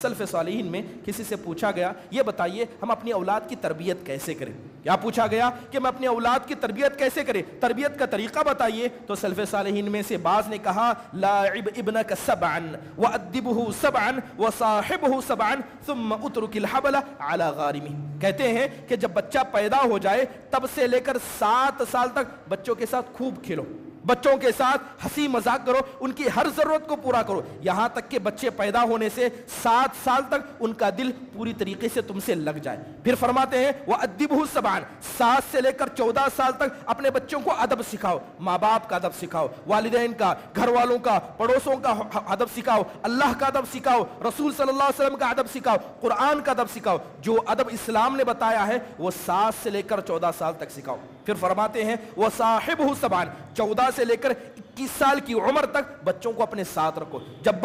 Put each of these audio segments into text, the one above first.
سلف صالحین میں کسی سے پوچھا گیا یہ بتائیے ہم اپنی اولاد کی تربیت کیسے کریں؟ کیا پوچھا گیا کہ میں اپنی اولاد کی تربیت کیسے کریں، تربیت کا طریقہ بتائیے؟ تو سلف صالحین میں سے بعض نے کہا لاعب ابنک سبعا وادبہ سبعا وصاحبہ سبعا ثم اترک الحبل علی غارمہ. کہتے ہیں کہ جب بچہ پیدا ہو جائے تب سے لے کر 7 سال تک بچوں کے ساتھ خوب کھیلو، بچوں کے ساتھ ہنسی مذاق کرو، ان کی ہر ضرورت کو پورا کرو، یہاں تک کہ بچے پیدا ہونے سے 7 سال تک ان کا دل پوری طریقے سے تم سے لگ جائے. پھر فرماتے ہیں وَأَدِّبْهُ سَبْعًا، 7 سے لے کر 14 سال تک اپنے بچوں کو ادب سکھاؤ، ماں باپ کا ادب سکھاؤ، والدین کا، گھر والوں کا، پڑوسوں کا ادب سکھاؤ، اللہ کا ادب سکھاؤ، رسول صلی اللہ علیہ وسلم کا ادب سکھاؤ، قرآن کا ادب سکھاؤ. جو ادب اسلام نے بتایا ہے وہ 7 سے لے کر 14 سال تک سکھاؤ. پھر فرماتے ہیں وَصَاحِبْهُ سَبْعًا، 14 سے لے کر 21 سال کی عمر تک بچوں کو اپنے ساتھ رکھو، جب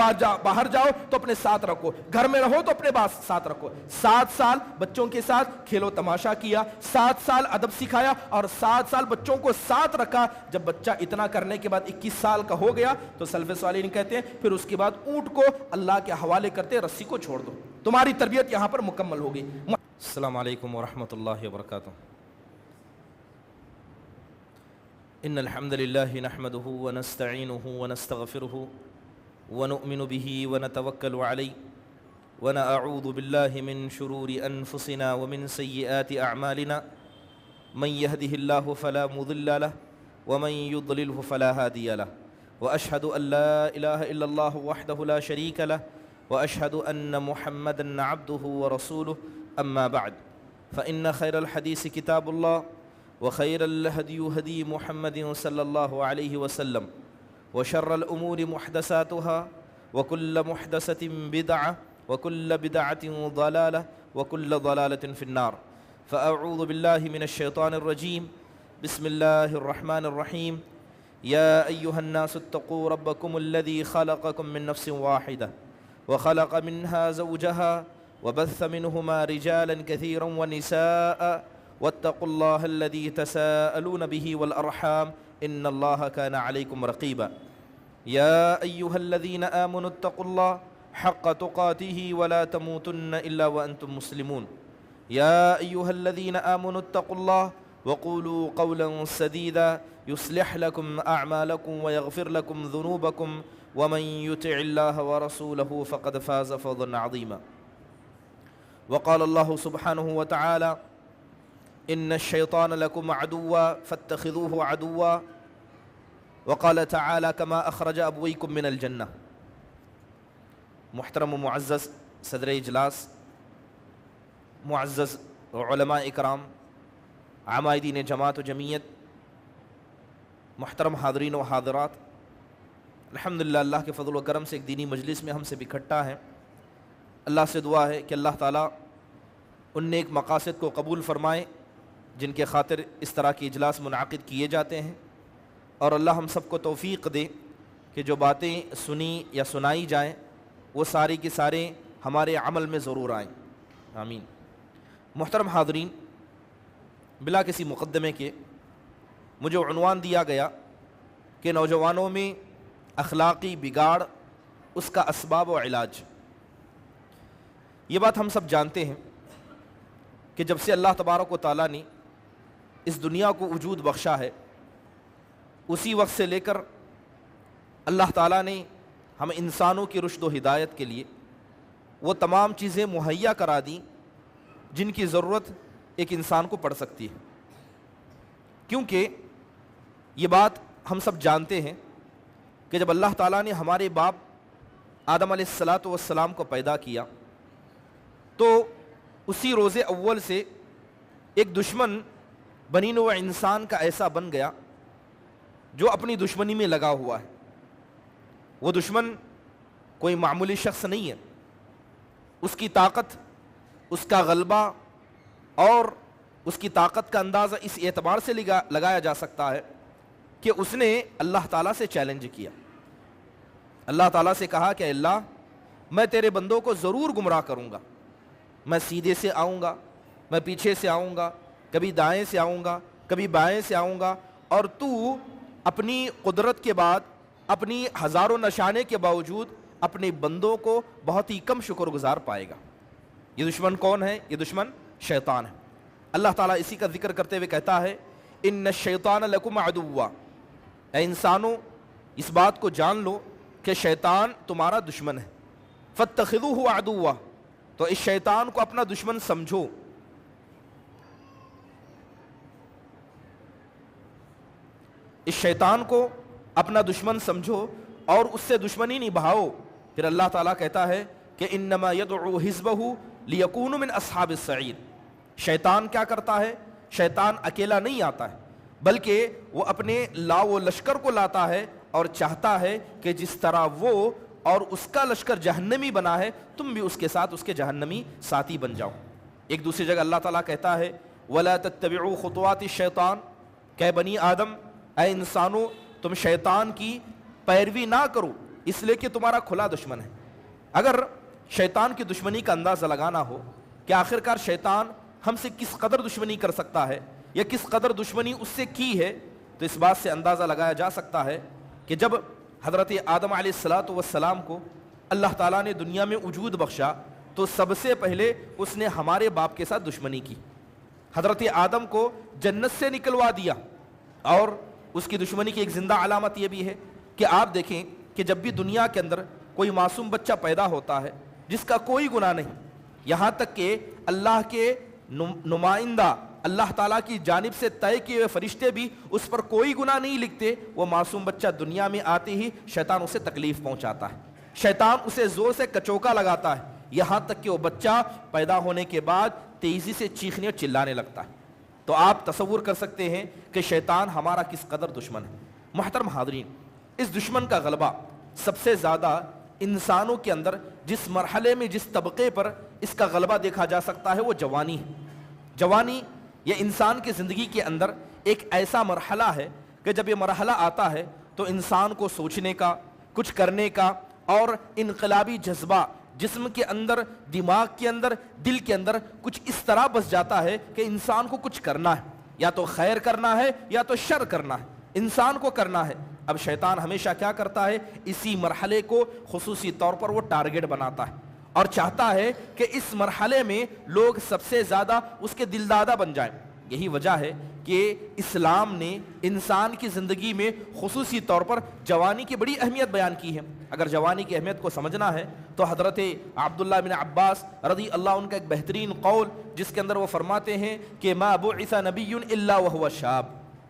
باہر جاؤ تو اپنے ساتھ رکھو، گھر میں رہو تو اپنے ساتھ رکھو. 7 سال بچوں کے ساتھ کھیلو تماشا کیا، 7 سال ادب سکھایا اور 7 سال بچوں کو ساتھ رکھا. جب بچہ اتنا کرنے کے بعد 21 سال کا ہو گیا تو سلف صالحین کہتے ہیں پھر اس کے بعد اونٹ کو اللہ کے حوالے کرتے رسی کو چھوڑ دو، تمہاری تربیت یہاں پر مکمل ہوگی. السلام علیکم ورحمۃ اللہ وبرکاتہ. ان الحمد لله نحمده ونستعينه ونستغفره ونؤمن به ونتوكل عليه ونعوذ بالله من شرور انفسنا ومن سيئات اعمالنا من يهده الله فلا مضل له ومن يضلله فلا هادي له واشهد ان لا اله الا الله وحده لا شريك له واشهد ان محمدا عبده ورسوله. اما بعد فان خير الحديث كتاب الله وخير الهدي هدي محمد صلى الله عليه وسلم وشر الأمور محدثاتها وكل محدثة بدعة وكل بدعة ضلالة وكل ضلالة في النار. فأعوذ بالله من الشيطان الرجيم. بسم الله الرحمن الرحيم. يا أيها الناس اتقوا ربكم الذي خلقكم من نفس واحدة وخلق منها زوجها وبث منهما رجالا كثيرا ونساء واتقوا الله الذي تساءلون به والأرحام إن الله كان عليكم رقيبا. يا أيها الذين آمنوا اتقوا الله حق تقاته ولا تموتن إلا وأنتم مسلمون. يا أيها الذين آمنوا اتقوا الله وقولوا قولا سديدا يصلح لكم أعمالكم ويغفر لكم ذنوبكم ومن يطع الله ورسوله فقد فاز فوزا عظيما. وقال الله سبحانه وتعالى ان الشیطان لکم عدوا فاتخذوه عدوا وقال تعالی کما اخرج ابویکم من الجنہ. محترم و معزز صدر اجلاس، معزز علماء اکرام، عمائدین جماعت و جمعیت، محترم حاضرین و حاضرات، الحمدللہ اللہ کے فضل و کرم سے ایک دینی مجلس میں ہم سے اکٹھا ہیں. اللہ سے دعا ہے کہ اللہ تعالیٰ ان نیک مقاصد کو قبول فرمائے جن کے خاطر اس طرح کے اجلاس منعقد کیے جاتے ہیں، اور اللہ ہم سب کو توفیق دے کہ جو باتیں سنی یا سنائی جائیں وہ ساری کی سارے ہمارے عمل میں ضرور آئیں. آمین. محترم حاضرین، بلا کسی مقدمے کے مجھے عنوان دیا گیا کہ نوجوانوں میں اخلاقی بگاڑ، اس کا اسباب و علاج. یہ بات ہم سب جانتے ہیں کہ جب سے اللہ تبارک و تعالیٰ نے اس دنیا کو وجود بخشا ہے اسی وقت سے لے کر اللہ تعالیٰ نے ہم انسانوں کی رشد و ہدایت کے لیے وہ تمام چیزیں مہیا کرا دیں جن کی ضرورت ایک انسان کو پڑ سکتی ہے. کیونکہ یہ بات ہم سب جانتے ہیں کہ جب اللہ تعالیٰ نے ہمارے باپ آدم علیہ السلام کو پیدا کیا تو اسی روز اول سے ایک دشمن بنی نوع انسان کا ایسا بن گیا جو اپنی دشمنی میں لگا ہوا ہے. وہ دشمن کوئی معمولی شخص نہیں ہے. اس کی طاقت، اس کا غلبہ اور اس کی طاقت کا اندازہ اس اعتبار سے لگایا جا سکتا ہے کہ اس نے اللہ تعالیٰ سے چیلنج کیا. اللہ تعالیٰ سے کہا کہ اللہ، میں تیرے بندوں کو ضرور گمراہ کروں گا، میں سیدھے سے آؤں گا، میں پیچھے سے آؤں گا، کبھی دائیں سے آؤں گا، کبھی بائیں سے آؤں گا، اور تو اپنی قدرت کے بعد، اپنی ہزاروں نشانے کے باوجود اپنے بندوں کو بہت ہی کم شکر گزار پائے گا۔ یہ دشمن کون ہے؟ یہ دشمن شیطان ہے۔ اللہ تعالیٰ اسی کا ذکر کرتے ہوئے کہتا ہے ان الشیطان لکم عدو، اے انسانوں اس بات کو جان لو کہ شیطان تمہارا دشمن ہے، فاتخذوہ عدوا، تو اس شیطان کو اپنا دشمن سمجھو۔ اس شیطان کو اپنا دشمن سمجھو اور اس سے دشمنی نبھاؤ۔ پھر اللہ تعالیٰ کہتا ہے کہ انما یدعو حزبہ لیکونوا من اصحاب السعیر، شیطان کیا کرتا ہے؟ شیطان اکیلا نہیں آتا ہے بلکہ وہ اپنے لاؤ و لشکر کو لاتا ہے اور چاہتا ہے کہ جس طرح وہ اور اس کا لشکر جہنمی بنا ہے تم بھی اس کے ساتھ اس کے جہنمی ساتھی بن جاؤ۔ ایک دوسری جگہ اللہ تعالیٰ کہتا ہے وَلَا تَتَّبِعُوا خُطُوَاتِ الشَّيْطَانِ، کہ بنی آدم، اے انسانوں تم شیطان کی پیروی نہ کرو اس لیے کہ تمہارا کھلا دشمن ہے۔ اگر شیطان کی دشمنی کا اندازہ لگانا ہو کہ آخرکار شیطان ہم سے کس قدر دشمنی کر سکتا ہے یا کس قدر دشمنی اس سے کی ہے، تو اس بات سے اندازہ لگایا جا سکتا ہے کہ جب حضرت آدم علیہ السلام کو اللہ تعالیٰ نے دنیا میں وجود بخشا تو سب سے پہلے اس نے ہمارے باپ کے ساتھ دشمنی کی۔ حضرت آدم کو جنت سے نکلوا دیا، اور اس کی دشمنی کی ایک زندہ علامت یہ بھی ہے کہ آپ دیکھیں کہ جب بھی دنیا کے اندر کوئی معصوم بچہ پیدا ہوتا ہے جس کا کوئی گناہ نہیں، یہاں تک کہ اللہ کے نمائندہ اللہ تعالیٰ کی جانب سے طے کیے ہوئے فرشتے بھی اس پر کوئی گناہ نہیں لکھتے، وہ معصوم بچہ دنیا میں آتے ہی شیطان اسے تکلیف پہنچاتا ہے، شیطان اسے زور سے کچوکا لگاتا ہے، یہاں تک کہ وہ بچہ پیدا ہونے کے بعد تیزی سے چیخنے اور چلانے لگتا ہے۔ تو آپ تصور کر سکتے ہیں کہ شیطان ہمارا کس قدر دشمن ہے۔ محترم حاضرین، اس دشمن کا غلبہ سب سے زیادہ انسانوں کے اندر جس مرحلے میں جس طبقے پر اس کا غلبہ دیکھا جا سکتا ہے وہ جوانی ہے۔ جوانی یہ انسان کی زندگی کے اندر ایک ایسا مرحلہ ہے کہ جب یہ مرحلہ آتا ہے تو انسان کو سوچنے کا، کچھ کرنے کا اور انقلابی جذبہ جسم کے اندر، دماغ کے اندر، دل کے اندر کچھ اس طرح بس جاتا ہے کہ انسان کو کچھ کرنا ہے، یا تو خیر کرنا ہے یا تو شر کرنا ہے، انسان کو کرنا ہے۔ اب شیطان ہمیشہ کیا کرتا ہے؟ اسی مرحلے کو خصوصی طور پر وہ ٹارگٹ بناتا ہے اور چاہتا ہے کہ اس مرحلے میں لوگ سب سے زیادہ اس کے دلدادہ بن جائیں۔ یہی وجہ ہے کہ اسلام نے انسان کی زندگی میں خصوصی طور پر جوانی کی بڑی اہمیت بیان کی ہے۔ اگر جوانی کی اہمیت کو سمجھنا ہے تو حضرت عبداللہ بن عباس رضی اللہ عنہ کا ایک بہترین قول جس کے اندر وہ فرماتے ہیں کہ ما بعث نبی الا وهو شاب،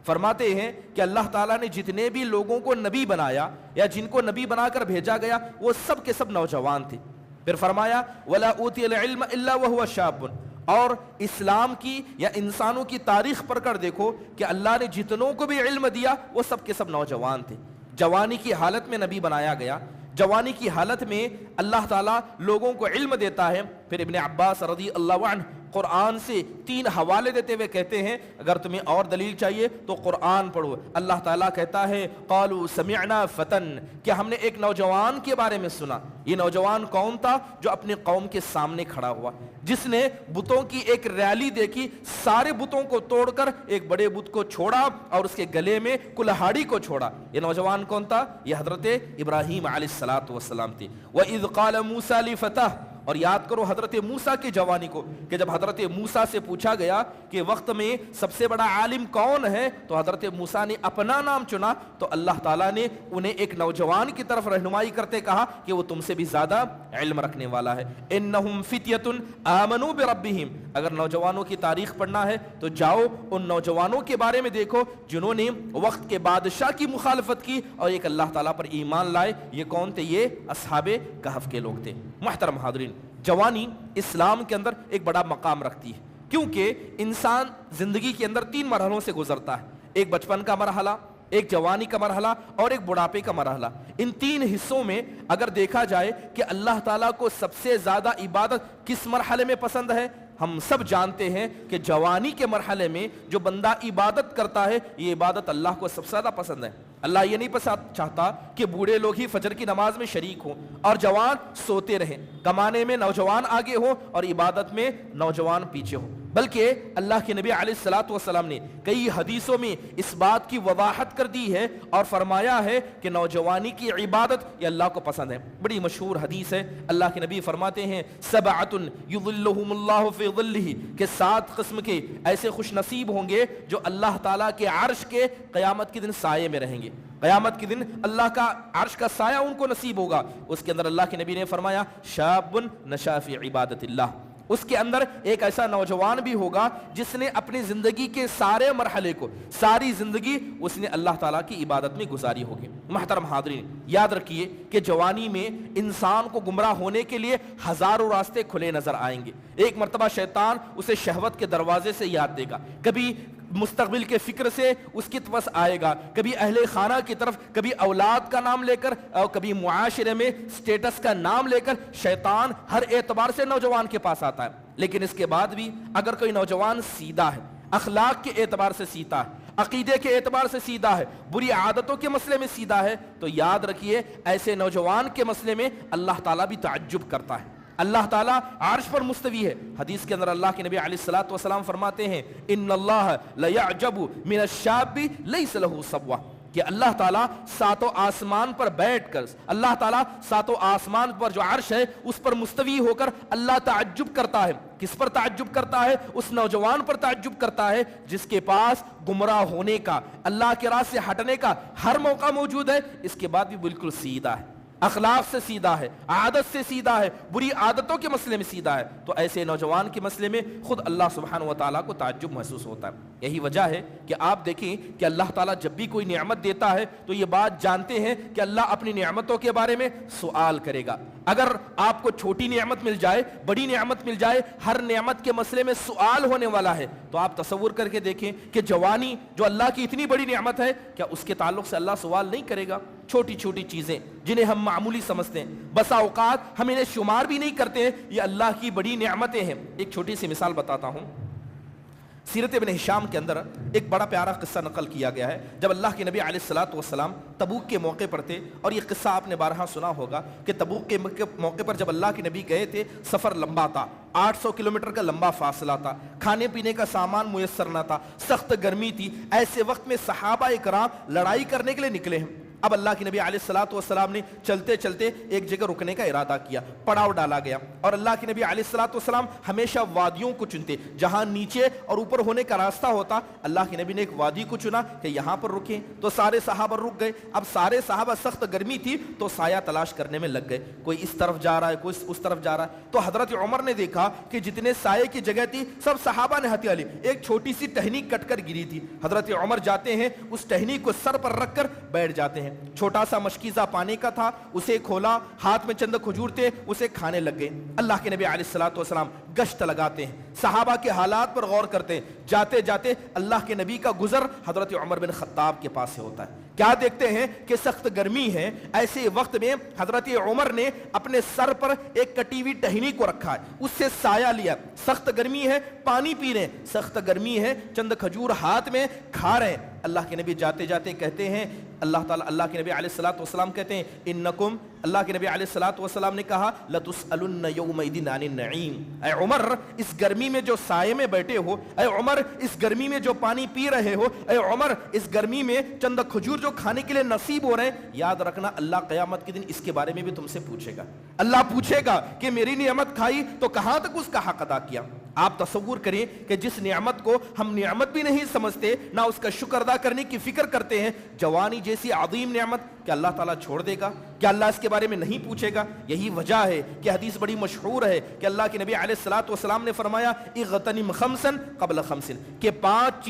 فرماتے ہیں کہ اللہ تعالیٰ نے جتنے بھی لوگوں کو نبی بنایا یا جن کو نبی بنا کر بھیجا گیا وہ سب کے سب نوجوان تھے۔ پھر فرمایا ولا اوتی العلم الا وهو شاب، اور اسلام کی یا انسانوں کی تاریخ پڑھ کر دیکھو کہ اللہ نے جتنوں کو بھی علم دیا وہ سب کے سب نوجوان تھے۔ جوانی کی حالت میں نبی بنایا گیا، جوانی کی حالت میں اللہ تعالیٰ لوگوں کو علم دیتا ہے۔ پھر ابن عباس رضی اللہ عنہ قرآن سے 3 حوالے دیتے ہوئے کہتے ہیں اگر تمہیں اور دلیل چاہیے تو قرآن پڑھو۔ اللہ تعالیٰ کہتا ہے قالوا سمعنا فتن، کہ ہم نے ایک نوجوان کے بارے میں سنا۔ یہ نوجوان کون تھا؟ جو اپنے قوم کے سامنے کھڑا ہوا، جس نے بتوں کی ایک ریلی دیکھی، سارے بتوں کو توڑ کر ایک بڑے بت کو چھوڑا اور اس کے گلے میں کلہاڑی کو چھوڑا۔ یہ نوجوان کون تھا؟ یہ حضرت ابراہیم علیہ السلام تھی۔ وَإِذْ قَالَ مُوسَىٰ لِفَتَاهُ، اور یاد کرو حضرت موسیٰ کی جوانی کو کہ جب حضرت موسیٰ سے پوچھا گیا کہ وقت میں سب سے بڑا عالم کون ہے تو حضرت موسیٰ نے اپنا نام چنا، تو اللہ تعالیٰ نے انہیں ایک نوجوان کی طرف رہنمائی کرتے کہا کہ وہ تم سے بھی زیادہ علم رکھنے والا ہے۔ اِنَّهُمْ فِتْيَةٌ آمَنُوا بِرَبِّهِمْ، اگر نوجوانوں کی تاریخ پڑھنا ہے تو جاؤ ان نوجوانوں کے بارے میں دیکھو جنہوں نے وقت کے بادشاہ کی مخالفت کی اور ایک اللہ تعالیٰ پر ایمان لائے۔ یہ کون تھے؟ یہ اصحاب کہف کے لوگ تھے۔ محترم حاضرین، جوانی اسلام کے اندر ایک بڑا مقام رکھتی ہے کیونکہ انسان زندگی کے اندر 3 مرحلوں سے گزرتا ہے، ایک بچپن کا مرحلہ، ایک جوانی کا مرحلہ اور ایک بڑھاپے کا مرحلہ۔ ان 3 حصوں میں اگر دیکھا جائے کہ اللہ تعالیٰ کو سب سے زیادہ عبادت کس مرحلے میں پسند ہے، ہم سب جانتے ہیں کہ جوانی کے مرحلے میں جو بندہ عبادت کرتا ہے یہ عبادت اللہ کو سب سے زیادہ پسند ہے۔ اللہ یہ نہیں چاہتا کہ بوڑھے لوگ ہی فجر کی نماز میں شریک ہوں اور جوان سوتے رہیں، کمانے میں نوجوان آگے ہو اور عبادت میں نوجوان پیچھے ہو۔ بلکہ اللہ کے نبی علیہ الصلوۃ والسلام نے کئی حدیثوں میں اس بات کی وضاحت کر دی ہے اور فرمایا ہے کہ نوجوانی کی عبادت یہ اللہ کو پسند ہے۔ بڑی مشہور حدیث ہے، اللہ کے نبی فرماتے ہیں سبعۃ یظلھم اللہ فی ظلہ، کہ 7 قسم کے ایسے خوش نصیب ہوں گے جو اللہ تعالیٰ کے عرش کے قیامت کے دن سائے میں رہیں گے۔ قیامت کے دن اللہ کا عرش کا سایہ ان کو نصیب ہوگا۔ اس کے اندر اللہ کے نبی نے فرمایا شاب نشا فی عبادت اللہ، اس کے اندر ایک ایسا نوجوان بھی ہوگا جس نے اپنی زندگی کے سارے مرحلے کو، ساری زندگی اس نے اللہ تعالیٰ کی عبادت میں گزاری ہوگی۔ محترم حاضرین، یاد رکھیے کہ جوانی میں انسان کو گمراہ ہونے کے لیے ہزاروں راستے کھلے نظر آئیں گے۔ ایک مرتبہ شیطان اسے شہوت کے دروازے سے یاد دے گا، کبھی مستقبل کے فکر سے اس کی طرف آئے گا، کبھی اہل خانہ کی طرف، کبھی اولاد کا نام لے کر، اور کبھی معاشرے میں سٹیٹس کا نام لے کر شیطان ہر اعتبار سے نوجوان کے پاس آتا ہے۔ لیکن اس کے بعد بھی اگر کوئی نوجوان سیدھا ہے، اخلاق کے اعتبار سے سیدھا ہے، عقیدے کے اعتبار سے سیدھا ہے، بری عادتوں کے مسئلے میں سیدھا ہے، تو یاد رکھیے ایسے نوجوان کے مسئلے میں اللہ تعالیٰ بھی تعجب کرتا ہے۔ اللہ تعالیٰ عرش پر مستوی ہے۔ حدیث کے اندر اللہ کے نبی علیہ الصلوۃ والسلام فرماتے ہیں ان اللہ لیعجب من الشاب لیس له صبوہ، کہ اللہ تعالیٰ ساتوں آسمان پر بیٹھ کر، اللہ تعالیٰ ساتوں آسمان پر جو عرش ہے اس پر مستوی ہو کر اللہ تعجب کرتا ہے۔ کس پر تعجب کرتا ہے؟ اس نوجوان پر تعجب کرتا ہے جس کے پاس گمراہ ہونے کا، اللہ کے راہ سے ہٹنے کا ہر موقع موجود ہے، اس کے بعد بھی بالکل سیدھا ہے، اخلاق سے سیدھا ہے، عادت سے سیدھا ہے، بری عادتوں کے مسئلے میں سیدھا ہے، تو ایسے نوجوان کے مسئلے میں خود اللہ سبحانہ و تعالیٰ کو تعجب محسوس ہوتا ہے۔ یہی وجہ ہے کہ آپ دیکھیں کہ اللہ تعالیٰ جب بھی کوئی نعمت دیتا ہے تو یہ بات جانتے ہیں کہ اللہ اپنی نعمتوں کے بارے میں سوال کرے گا۔ اگر آپ کو چھوٹی نعمت مل جائے، بڑی نعمت مل جائے، ہر نعمت کے مسئلے میں سوال ہونے والا ہے، تو آپ تصور کر کے دیکھیں کہ جوانی جو اللہ کی اتنی بڑی نعمت ہے، کیا اس کے تعلق سے اللہ سوال نہیں کرے گا؟ چھوٹی چھوٹی چیزیں جنہیں ہم معمولی سمجھتے ہیں، بسا اوقات ہم انہیں شمار بھی نہیں کرتے ہیں، یہ اللہ کی بڑی نعمتیں ہیں۔ ایک چھوٹی سی مثال بتاتا ہوں۔ سیرت ابن ہشام کے اندر ایک بڑا پیارا قصہ نقل کیا گیا ہے۔ جب اللہ کے نبی علیہ الصلوۃ والسلام تبوک کے موقع پر تھے، اور یہ قصہ آپ نے بارہا سنا ہوگا کہ تبوک کے موقع پر جب اللہ کے نبی گئے تھے، سفر لمبا تھا، 800 کلومیٹر کا لمبا فاصلہ تھا، کھانے پینے کا سامان میسر نہ تھا، سخت گرمی تھی۔ ایسے وقت میں صحابہ اکرام لڑائی کرنے کے لیے نکلے ہیں۔ اب اللہ کے نبی علیہ الصلوۃ والسلام نے چلتے چلتے ایک جگہ رکنے کا ارادہ کیا، پڑاؤ ڈالا گیا، اور اللہ کے نبی علیہ الصلوۃ والسلام ہمیشہ وادیوں کو چنتے، جہاں نیچے اور اوپر ہونے کا راستہ ہوتا۔ اللہ کے نبی نے ایک وادی کو چنا کہ یہاں پر رکیں، تو سارے صحابہ رک گئے۔ اب سارے صحابہ، سخت گرمی تھی تو سایہ تلاش کرنے میں لگ گئے، کوئی اس طرف جا رہا ہے، کوئی اس طرف جا رہا ہے۔ تو حضرت عمر نے دیکھا کہ جتنے سائے کی جگہ تھی سب صحابہ نے ہتھیار لی، ایک چھوٹی سی ٹہنی کٹ کر گری تھی۔ حضرت عمر جاتے ہیں، اس ٹہنی کو سر پر رکھ کر بیٹھ جاتے ہیں۔ چھوٹا سا مشکیزہ پانی کا تھا، اسے کھولا، ہاتھ میں چند کھجور تھے، اسے کھانے لگ گئے۔ اللہ کے نبی علیہ الصلوۃ والسلام گشت لگاتے ہیں، صحابہ کے حالات پر غور کرتے ہیں۔ جاتے جاتے اللہ کے نبی کا گزر حضرت عمر بن خطاب کے پاس سے ہوتا ہے۔ کیا دیکھتے ہیں کہ سخت گرمی ہے، ایسے وقت میں حضرت عمر نے اپنے سر پر ایک کٹی ہوئی ٹہنی کو رکھا ہے، اس سے سایہ لیا۔ سخت گرمی ہے، پانی پی رہے ہیں، سخت گرمی ہے، چند کھجور ہاتھ میں کھا رہے ہیں۔ اللہ کے نبی جاتے جاتے کہتے ہیں، اللہ کے نبی علیہ الصلوۃ والسلام کہتے ہیں انکم، اللہ کے نبی علیہ الصلوۃ والسلام نے کہا لتسألن یومئذ عن النعیم، اے عمر اس گرمی میں جو سائے میں بیٹھے ہو، اے عمر اس گرمی میں جو پانی پی رہے ہو، اے عمر اس گرمی میں چند کھجور جو کھانے کے لیے نصیب ہو رہے ہیں، یاد رکھنا اللہ قیامت کے دن اس کے بارے میں بھی تم سے پوچھے گا۔ اللہ پوچھے گا کہ میری نعمت کھائی تو کہاں تک اس کا حق ادا کیا۔ آپ تصور کریں کہ جس نعمت کو ہم نعمت بھی نہیں سمجھتے، نہ اس کا شکر ادا کرنے کی فکر کرتے ہیں، جوانی جیسی عظیم نعمت، کیا اللہ تعالیٰ چھوڑ دے گا؟ کیا اللہ اس کے بارے میں نہیں پوچھے گا؟ یہی وجہ ہے کہ حدیث بڑی مشہور ہے کہ اللہ کے نبی علیہ الصلوۃ والسلام نے فرمایا اغتنم خمسا قبل خمس، کہ 5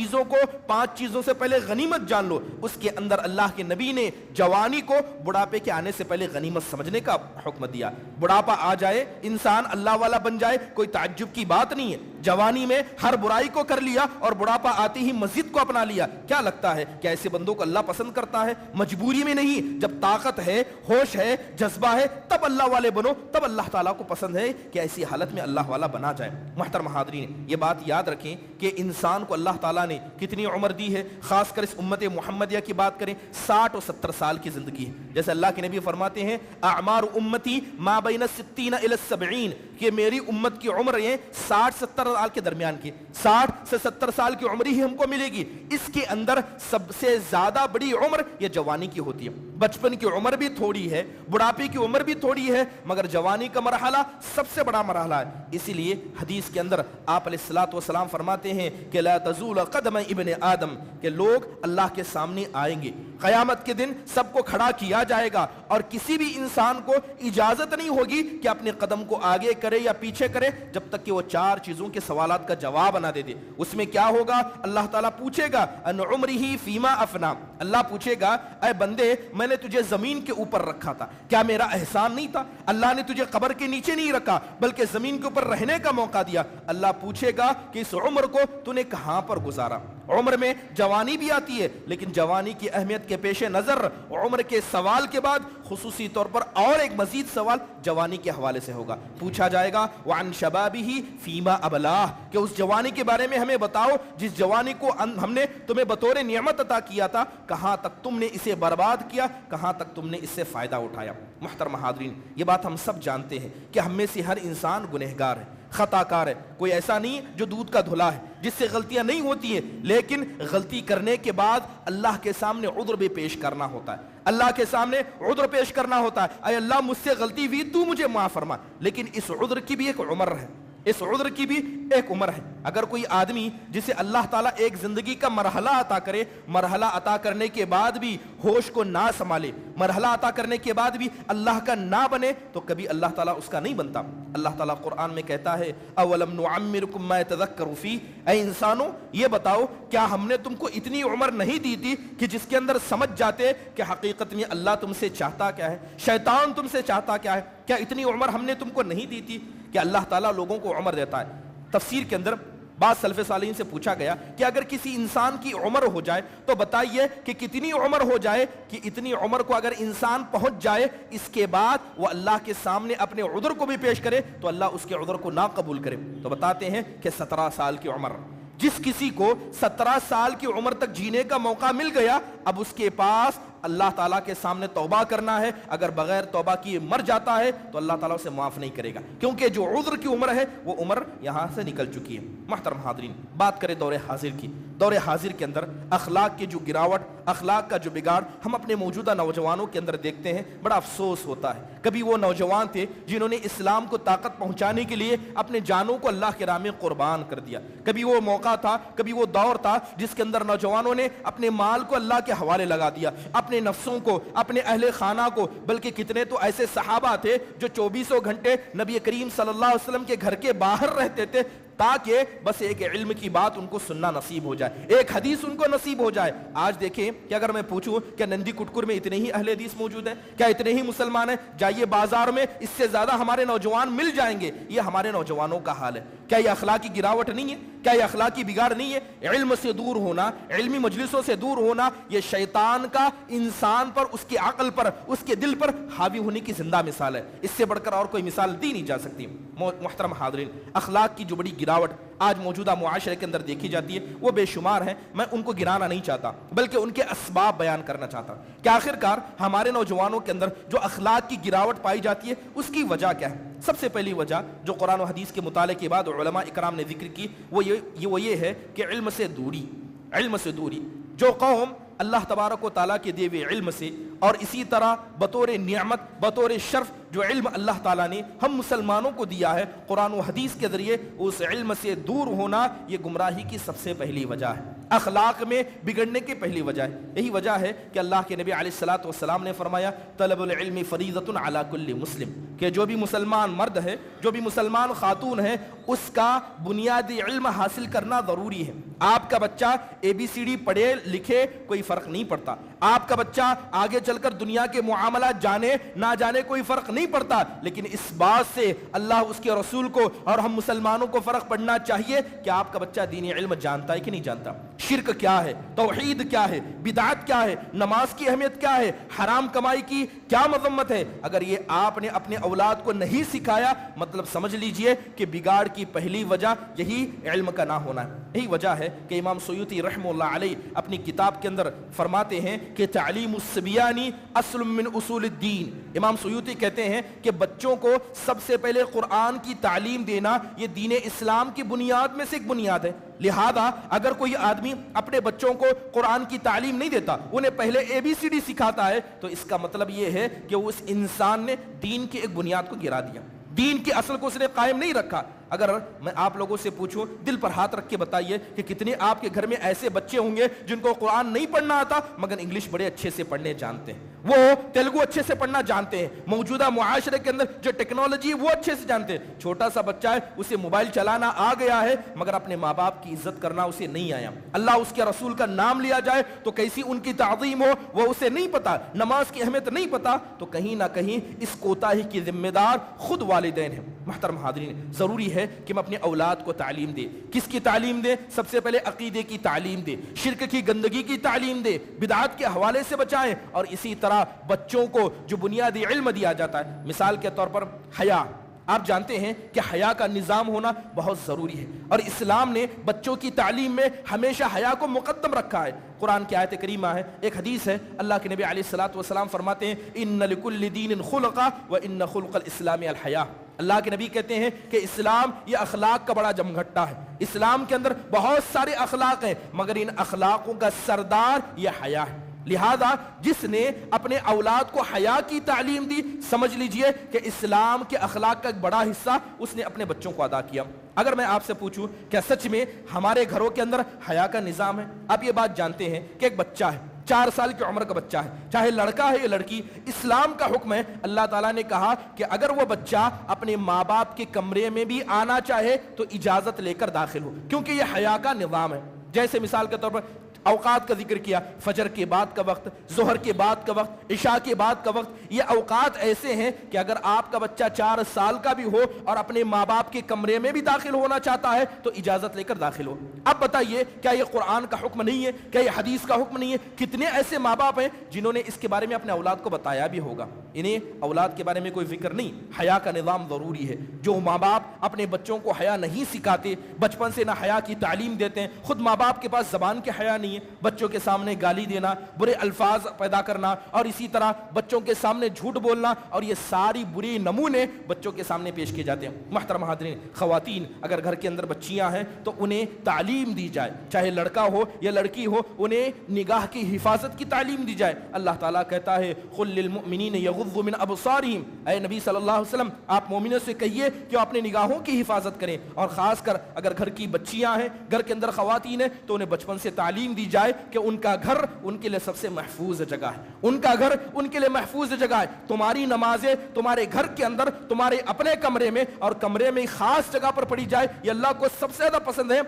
چیزوں سے پہلے غنیمت جان لو۔ اس کے اندر اللہ کے نبی نے جوانی کو بڑھاپے کے آنے سے پہلے غنیمت سمجھنے کا حکم دیا۔ بڑھاپا آ جائے، انسان اللہ والا بن جائے، کوئی تعجب کی بات نہیں ہے۔ جوانی میں ہر برائی کو کر لیا اور بڑھاپا آتے ہی مسجد کو اپنا لیا، کیا لگتا ہے کہ ایسے بندوں کو اللہ پسند کرتا ہے؟ مجبوری میں نہیں، جب طاقت ہے، ہوش ہے، جذبہ ہے، تب اللہ والے بنو، تب اللہ تعالیٰ کو پسند ہے کہ ایسی حالت میں اللہ والا بنا جائے۔ محترم حاضرین، یہ بات یاد رکھیں کہ انسان کو اللہ تعالیٰ نے کتنی عمر دی ہے، خاص کر اس امت محمدیہ کی بات کریں، 60 اور 70 سال کی زندگی ہے۔ جیسے اللہ کے نبی فرماتے ہیں اعمار امتی ما بین 60 الی 70، کہ میری امت کی عمر یہ 60-70 سال کے درمیان کی، 60 سے 70 سال کی عمر ہی ہم کو ملے گی۔ اس کے اندر سب سے زیادہ بڑی عمر یہ جوانی کی ہوتی ہے۔ بچپن کی عمر بھی تھوڑی ہے، بڑھاپے کی عمر بھی تھوڑی ہے، مگر جوانی کا مرحلہ سب سے بڑا مرحلہ ہے۔ اسی لیے حدیث کے اندر آپ علیہ الصلوۃ والسلام فرماتے ہیں کہ لا تزول قدم ابن آدم، کہ لوگ اللہ کے سامنے آئیں گے، قیامت کے دن سب کو کھڑا کیا جائے گا، اور کسی بھی انسان کو اجازت نہیں ہوگی کہ اپنے قدم کو آگے کرے یا پیچھے کرے جب تک کہ وہ 4 چیزوں کے سوالات کا جواب نہ دے دے۔ اس میں کیا ہوگا؟ اللہ تعالیٰ پوچھے گا ان عمرہ فیما افنا، اللہ پوچھے گا اے بندے میں نے تجھے زمین کے اوپر رکھا تھا، کیا میرا احسان نہیں تھا؟ اللہ نے تجھے قبر کے نیچے نہیں رکھا بلکہ زمین کے اوپر رہنے کا موقع دیا۔ اللہ پوچھے گا کہ اس عمر کو تو نے کہاں پر گزارا؟ عمر میں جوانی بھی آتی ہے، لیکن جوانی کی اہمیت کے پیش نظر عمر کے سوال کے بعد خصوصی طور پر اور ایک مزید سوال جوانی کے حوالے سے ہوگا۔ پوچھا جائے گا وعن شبابہ فیما ابلاہ، کہ اس جوانی کے بارے میں ہمیں بتاؤ جس جوانی کو ہم نے تمہیں بطور نعمت عطا کیا تھا، کہاں تک تم نے اسے برباد کیا، کہاں تک تم نے اس سے فائدہ اٹھایا۔ محترم حاضرین، یہ بات ہم سب جانتے ہیں کہ ہم میں سے ہر انسان گنہگار ہے، خطا کار ہے، کوئی ایسا نہیں جو دودھ کا دھلا ہے جس سے غلطیاں نہیں ہوتی ہیں، لیکن غلطی کرنے کے بعد اللہ کے سامنے عذر بھی پیش کرنا ہوتا ہے، اللہ کے سامنے عذر پیش کرنا ہوتا ہے، اے اللہ مجھ سے غلطی ہوئی تو مجھے معاف فرما، لیکن اس عذر کی بھی ایک عمر ہے، اس عذر کی بھی ایک عمر ہے۔ اگر کوئی آدمی جسے اللہ تعالیٰ ایک زندگی کا مرحلہ عطا کرے، مرحلہ عطا کرنے کے بعد بھی ہوش کو نہ سنبھالے، مرحلہ عطا کرنے کے بعد بھی اللہ کا نہ بنے، تو کبھی اللہ تعالیٰ اس کا نہیں بنتا۔ اللہ تعالیٰ قرآن میں کہتا ہے اولم نعمرکم ما یتذکر فیہ، اے انسانوں یہ بتاؤ کیا ہم نے تم کو اتنی عمر نہیں دی تھی کہ جس کے اندر سمجھ جاتے کہ حقیقت میں اللہ تم سے چاہتا کیا ہے، شیطان تم سے چاہتا کیا ہے؟ کیا اتنی عمر ہم نے تم کو نہیں دی تھی؟ کہ اللہ تعالیٰ لوگوں کو عمر دیتا ہے۔ تفسیر کے اندر بعض سلف صالحین سے پوچھا گیا کہ اگر کسی انسان کی عمر ہو جائے تو بتائیے کہ کتنی عمر ہو جائے کہ اتنی عمر کو اگر انسان پہنچ جائے اس کے بعد وہ اللہ کے سامنے اپنے عذر کو بھی پیش کرے تو اللہ اس کے عذر کو نہ قبول کرے؟ تو بتاتے ہیں کہ 17 سال کی عمر، جس کسی کو 17 سال کی عمر تک جینے کا موقع مل گیا، اب اس کے پاس اللہ تعالیٰ کے سامنے توبہ کرنا ہے، اگر بغیر توبہ کیے مر جاتا ہے تو اللہ تعالیٰ اسے معاف نہیں کرے گا، کیونکہ جو عذر کی عمر ہے وہ عمر یہاں سے نکل چکی ہے۔ محترم حاضرین، بات کریں دور حاضر کی۔ دور حاضر کے اندر اخلاق کی جو گراوٹ، اخلاق کا جو بگاڑ ہم اپنے موجودہ نوجوانوں کے اندر دیکھتے ہیں، بڑا افسوس ہوتا ہے۔ کبھی وہ نوجوان تھے جنہوں نے اسلام کو طاقت پہنچانے کے لیے اپنے جانوں کو اللہ کے راہ میں قربان کر دیا، کبھی وہ موقع تھا، کبھی وہ دور تھا جس کے اندر نوجوانوں نے اپنے مال کو اللہ کے حوالے لگا دیا، اپنے نفسوں کو، اپنے اہل خانہ کو، بلکہ کتنے تو ایسے صحابہ تھے جو 24 گھنٹے نبی کریم صلی اللہ علیہ وسلم کے گھر کے باہر رہتے تھے تاکہ بس ایک علم کی بات ان کو سننا نصیب ہو جائے، ایک حدیث ان کو نصیب ہو جائے۔ آج دیکھیں کہ اگر میں پوچھوں کیا نندی کٹکر میں اتنے ہی اہل حدیث موجود ہیں؟ کیا اتنے ہی مسلمان ہیں؟ جائیے بازار میں، اس سے زیادہ ہمارے نوجوان مل جائیں گے۔ یہ ہمارے نوجوانوں کا حال ہے۔ کیا یہ اخلاقی گراوٹ نہیں ہے؟ کیا یہ اخلاقی بگاڑ نہیں ہے؟ علم سے دور ہونا، علمی مجلسوں سے دور ہونا، یہ شیطان کا انسان پر، اس کی عقل پر، اس کے دل پر حاوی ہونے کی زندہ مثال ہے۔ اس سے بڑھ کر اور کوئی مثال دی نہیں جا سکتی۔ محترم حاضرین، اخلاق کی جو بڑی گراوٹ آج موجودہ معاشرے کے اندر دیکھی جاتی ہے وہ بے شمار ہے، میں ان کو گرانا نہیں چاہتا بلکہ ان کے اسباب بیان کرنا چاہتا ہوں کہ آخرکار ہمارے نوجوانوں کے اندر جو اخلاق کی گراوٹ پائی جاتی ہے اس کی وجہ کیا ہے؟ سب سے پہلی وجہ جو قرآن و حدیث کے مطالعے کے بعد علماء اکرام نے ذکر کی وہ یہ ہے کہ علم سے دوری۔ علم سے دوری، جو قوم اللہ تبارک و تعالیٰ کے دیے ہوئے علم سے اور اسی طرح بطور نعمت، بطور شرف جو علم اللہ تعالیٰ نے ہم مسلمانوں کو دیا ہے قرآن و حدیث کے ذریعے، اس علم سے دور ہونا یہ گمراہی کی سب سے پہلی وجہ ہے، اخلاق میں بگڑنے کی پہلی وجہ ہے۔ یہی وجہ ہے کہ اللہ کے نبی علیہ الصلوۃ والسلام نے فرمایا طلب العلم فریضۃ علی کل مسلم، کہ جو بھی مسلمان مرد ہے، جو بھی مسلمان خاتون ہے، اس کا بنیادی علم حاصل کرنا ضروری ہے۔ آپ کا بچہ ABCD پڑھے لکھے کوئی فرق نہیں پڑتا، آپ کا بچہ آگے چل کر دنیا کے معاملات جانے نہ جانے کوئی فرق نہیں پڑتا، لیکن اس بات سے اللہ اس کے رسول کو اور ہم مسلمانوں کو فرق پڑنا چاہیے کہ آپ کا بچہ دینی علم جانتا ہے کہ نہیں جانتا، شرک کیا ہے، توحید کیا ہے، بدعت کیا ہے، نماز کی اہمیت کیا ہے، حرام کمائی کی کیا مذمت ہے، اگر یہ آپ نے اپنے اولاد کو نہیں سکھایا، مطلب سمجھ لیجئے کہ بگاڑ کی پہلی وجہ یہی علم کا نہ ہونا ہے۔ یہی وجہ ہے کہ امام سیوطی رحمہ اللہ علیہ اپنی کتاب کے اندر فرماتے ہیں کہ تعلیم الصبیان اصل من اصول الدین۔ امام سیوطی کہتے ہیں کہ بچوں کو سب سے پہلے قرآن کی تعلیم دینا یہ دین اسلام کی بنیاد میں سے ایک بنیاد ہے۔ لہذا اگر کوئی آدمی اپنے بچوں کو قرآن کی تعلیم نہیں دیتا، انہیں پہلے ABCD سکھاتا ہے، تو اس کا مطلب یہ ہے کہ اس انسان نے دین کی ایک بنیاد کو گرا دیا، دین کی اصل کو اس نے قائم نہیں رکھا۔ اگر میں آپ لوگوں سے پوچھوں، دل پر ہاتھ رکھ کے بتائیے کہ کتنے آپ کے گھر میں ایسے بچے ہوں گے جن کو قرآن نہیں پڑھنا آتا مگر انگلش بڑے اچھے سے پڑھنے جانتے ہیں، وہ تیلگو اچھے سے پڑھنا جانتے ہیں، موجودہ معاشرے کے اندر جو ٹیکنالوجی ہے وہ اچھے سے جانتے ہیں۔ چھوٹا سا بچہ ہے، اسے موبائل چلانا آ گیا ہے مگر اپنے ماں باپ کی عزت کرنا اسے نہیں آیا، اللہ اس کے رسول کا نام لیا جائے تو کیسی ان کی تعظیم ہو وہ اسے نہیں پتا، نماز کی اہمیت نہیں پتا، تو کہیں نہ کہیں اس کوتاہی کی ذمہ دار خود والدین ہیں۔ محترم حاضرین، ضروری ہے کہ ہم اپنے اولاد کو تعلیم دیں۔ کس کی تعلیم دیں؟ سب سے پہلے عقیدے کی تعلیم دیں، شرک کی گندگی کی تعلیم دیں، بدعات کے حوالے سے بچائیں، اور اسی طرح بچوں کو جو بنیادی علم دیا جاتا ہے، مثال کے طور پر حیا، آپ جانتے ہیں کہ حیا کا نظام ہونا بہت ضروری ہے، اور اسلام نے بچوں کی تعلیم میں ہمیشہ حیا کو مقدم رکھا ہے۔ قرآن کی آیت کریمہ ہے، ایک حدیث ہے، اللہ کے نبی علیہ الصلوۃ والسلام فرماتے ہیں ان لکل دین خلقا وان خلق الاسلام الحیا۔ اللہ کے نبی کہتے ہیں کہ اسلام یہ اخلاق کا بڑا جمگھٹا ہے، اسلام کے اندر بہت سارے اخلاق ہیں مگر ان اخلاقوں کا سردار یہ حیا ہے۔ لہذا جس نے اپنے اولاد کو حیا کی تعلیم دی، سمجھ لیجئے کہ اسلام کے اخلاق کا ایک بڑا حصہ اس نے اپنے بچوں کو ادا کیا۔ اگر میں آپ سے پوچھوں کیا سچ میں ہمارے گھروں کے اندر حیا کا نظام ہے؟ آپ یہ بات جانتے ہیں کہ ایک بچہ ہے، 4 سال کی عمر کا بچہ ہے، چاہے لڑکا ہے یا لڑکی، اسلام کا حکم ہے، اللہ تعالیٰ نے کہا کہ اگر وہ بچہ اپنے ماں باپ کے کمرے میں بھی آنا چاہے تو اجازت لے کر داخل ہو، کیونکہ یہ حیا کا نظام ہے۔ جیسے مثال کے طور پر اوقات کا ذکر کیا، فجر کے بعد کا وقت، ظہر کے بعد کا وقت، عشاء کے بعد کا وقت، یہ اوقات ایسے ہیں کہ اگر آپ کا بچہ 4 سال کا بھی ہو اور اپنے ماں باپ کے کمرے میں بھی داخل ہونا چاہتا ہے تو اجازت لے کر داخل ہو۔ اب بتائیے کیا یہ قرآن کا حکم نہیں ہے؟ کیا یہ حدیث کا حکم نہیں ہے؟ کتنے ایسے ماں باپ ہیں جنہوں نے اس کے بارے میں اپنے اولاد کو بتایا بھی ہوگا؟ انہیں اولاد کے بارے میں کوئی فکر نہیں۔ حیا کا نظام ضروری ہے۔ جو ماں باپ اپنے بچوں کو حیا نہیں سکھاتے، بچپن سے نہ حیا کی تعلیم دیتے ہیں، خود ماں باپ کے پاس زبان کے حیا نہیں ہے، بچوں کے سامنے گالی دینا، برے الفاظ پیدا کرنا، اور اسی طرح بچوں کے سامنے جھوٹ بولنا، اور یہ ساری بری نمونے بچوں کے سامنے پیش کیے جاتے ہیں۔ محترم حاضرین، خواتین اگر گھر کے اندر بچیاں ہیں تو انہیں تعلیم دی جائے، چاہے لڑکا ہو یا لڑکی ہو، انہیں نگاہ کی حفاظت کی تعلیم دی جائے۔ اللہ تعالیٰ کہتا ہے قل للمؤمنین یغضوا من ابصارہم، اے نبی صلی اللہ علیہ وسلم آپ مومنوں سے کہیے کہ وہ اپنے نگاہوں کی حفاظت کریں، اور خاص کر اگر گھر کی بچیاں ہیں، گھر کے اندر خواتین ہیں، تو انہیں بچپن سے تعلیم دی جائے کہ ان کا گھر ان کے لیے سب سے محفوظ جگہ ہے، ان کا گھر ان کے لیے محفوظ جگہ ہے۔ تمہاری نمازیں تمہارے گھر کے اندر، تمہارے اپنے کمرے میں، اور کمرے میں خاص جگہ پر پڑھی جائے، یہ اللہ کو سب سے زیادہ پسند ہے،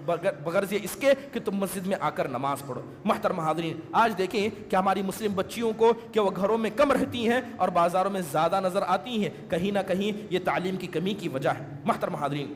بغرض اس کے کہ تم مسجد میں آ کر نماز پڑھو۔ محترم حاضرین، آج دیکھیں کہ ہماری مسلم بچیوں کو کہ وہ گھروں میں کم رہتی ہیں اور بازاروں میں زیادہ نظر آتی ہیں، کہیں نہ کہیں یہ تعلیم کی کمی کی وجہ ہے۔ محترم حاضرین،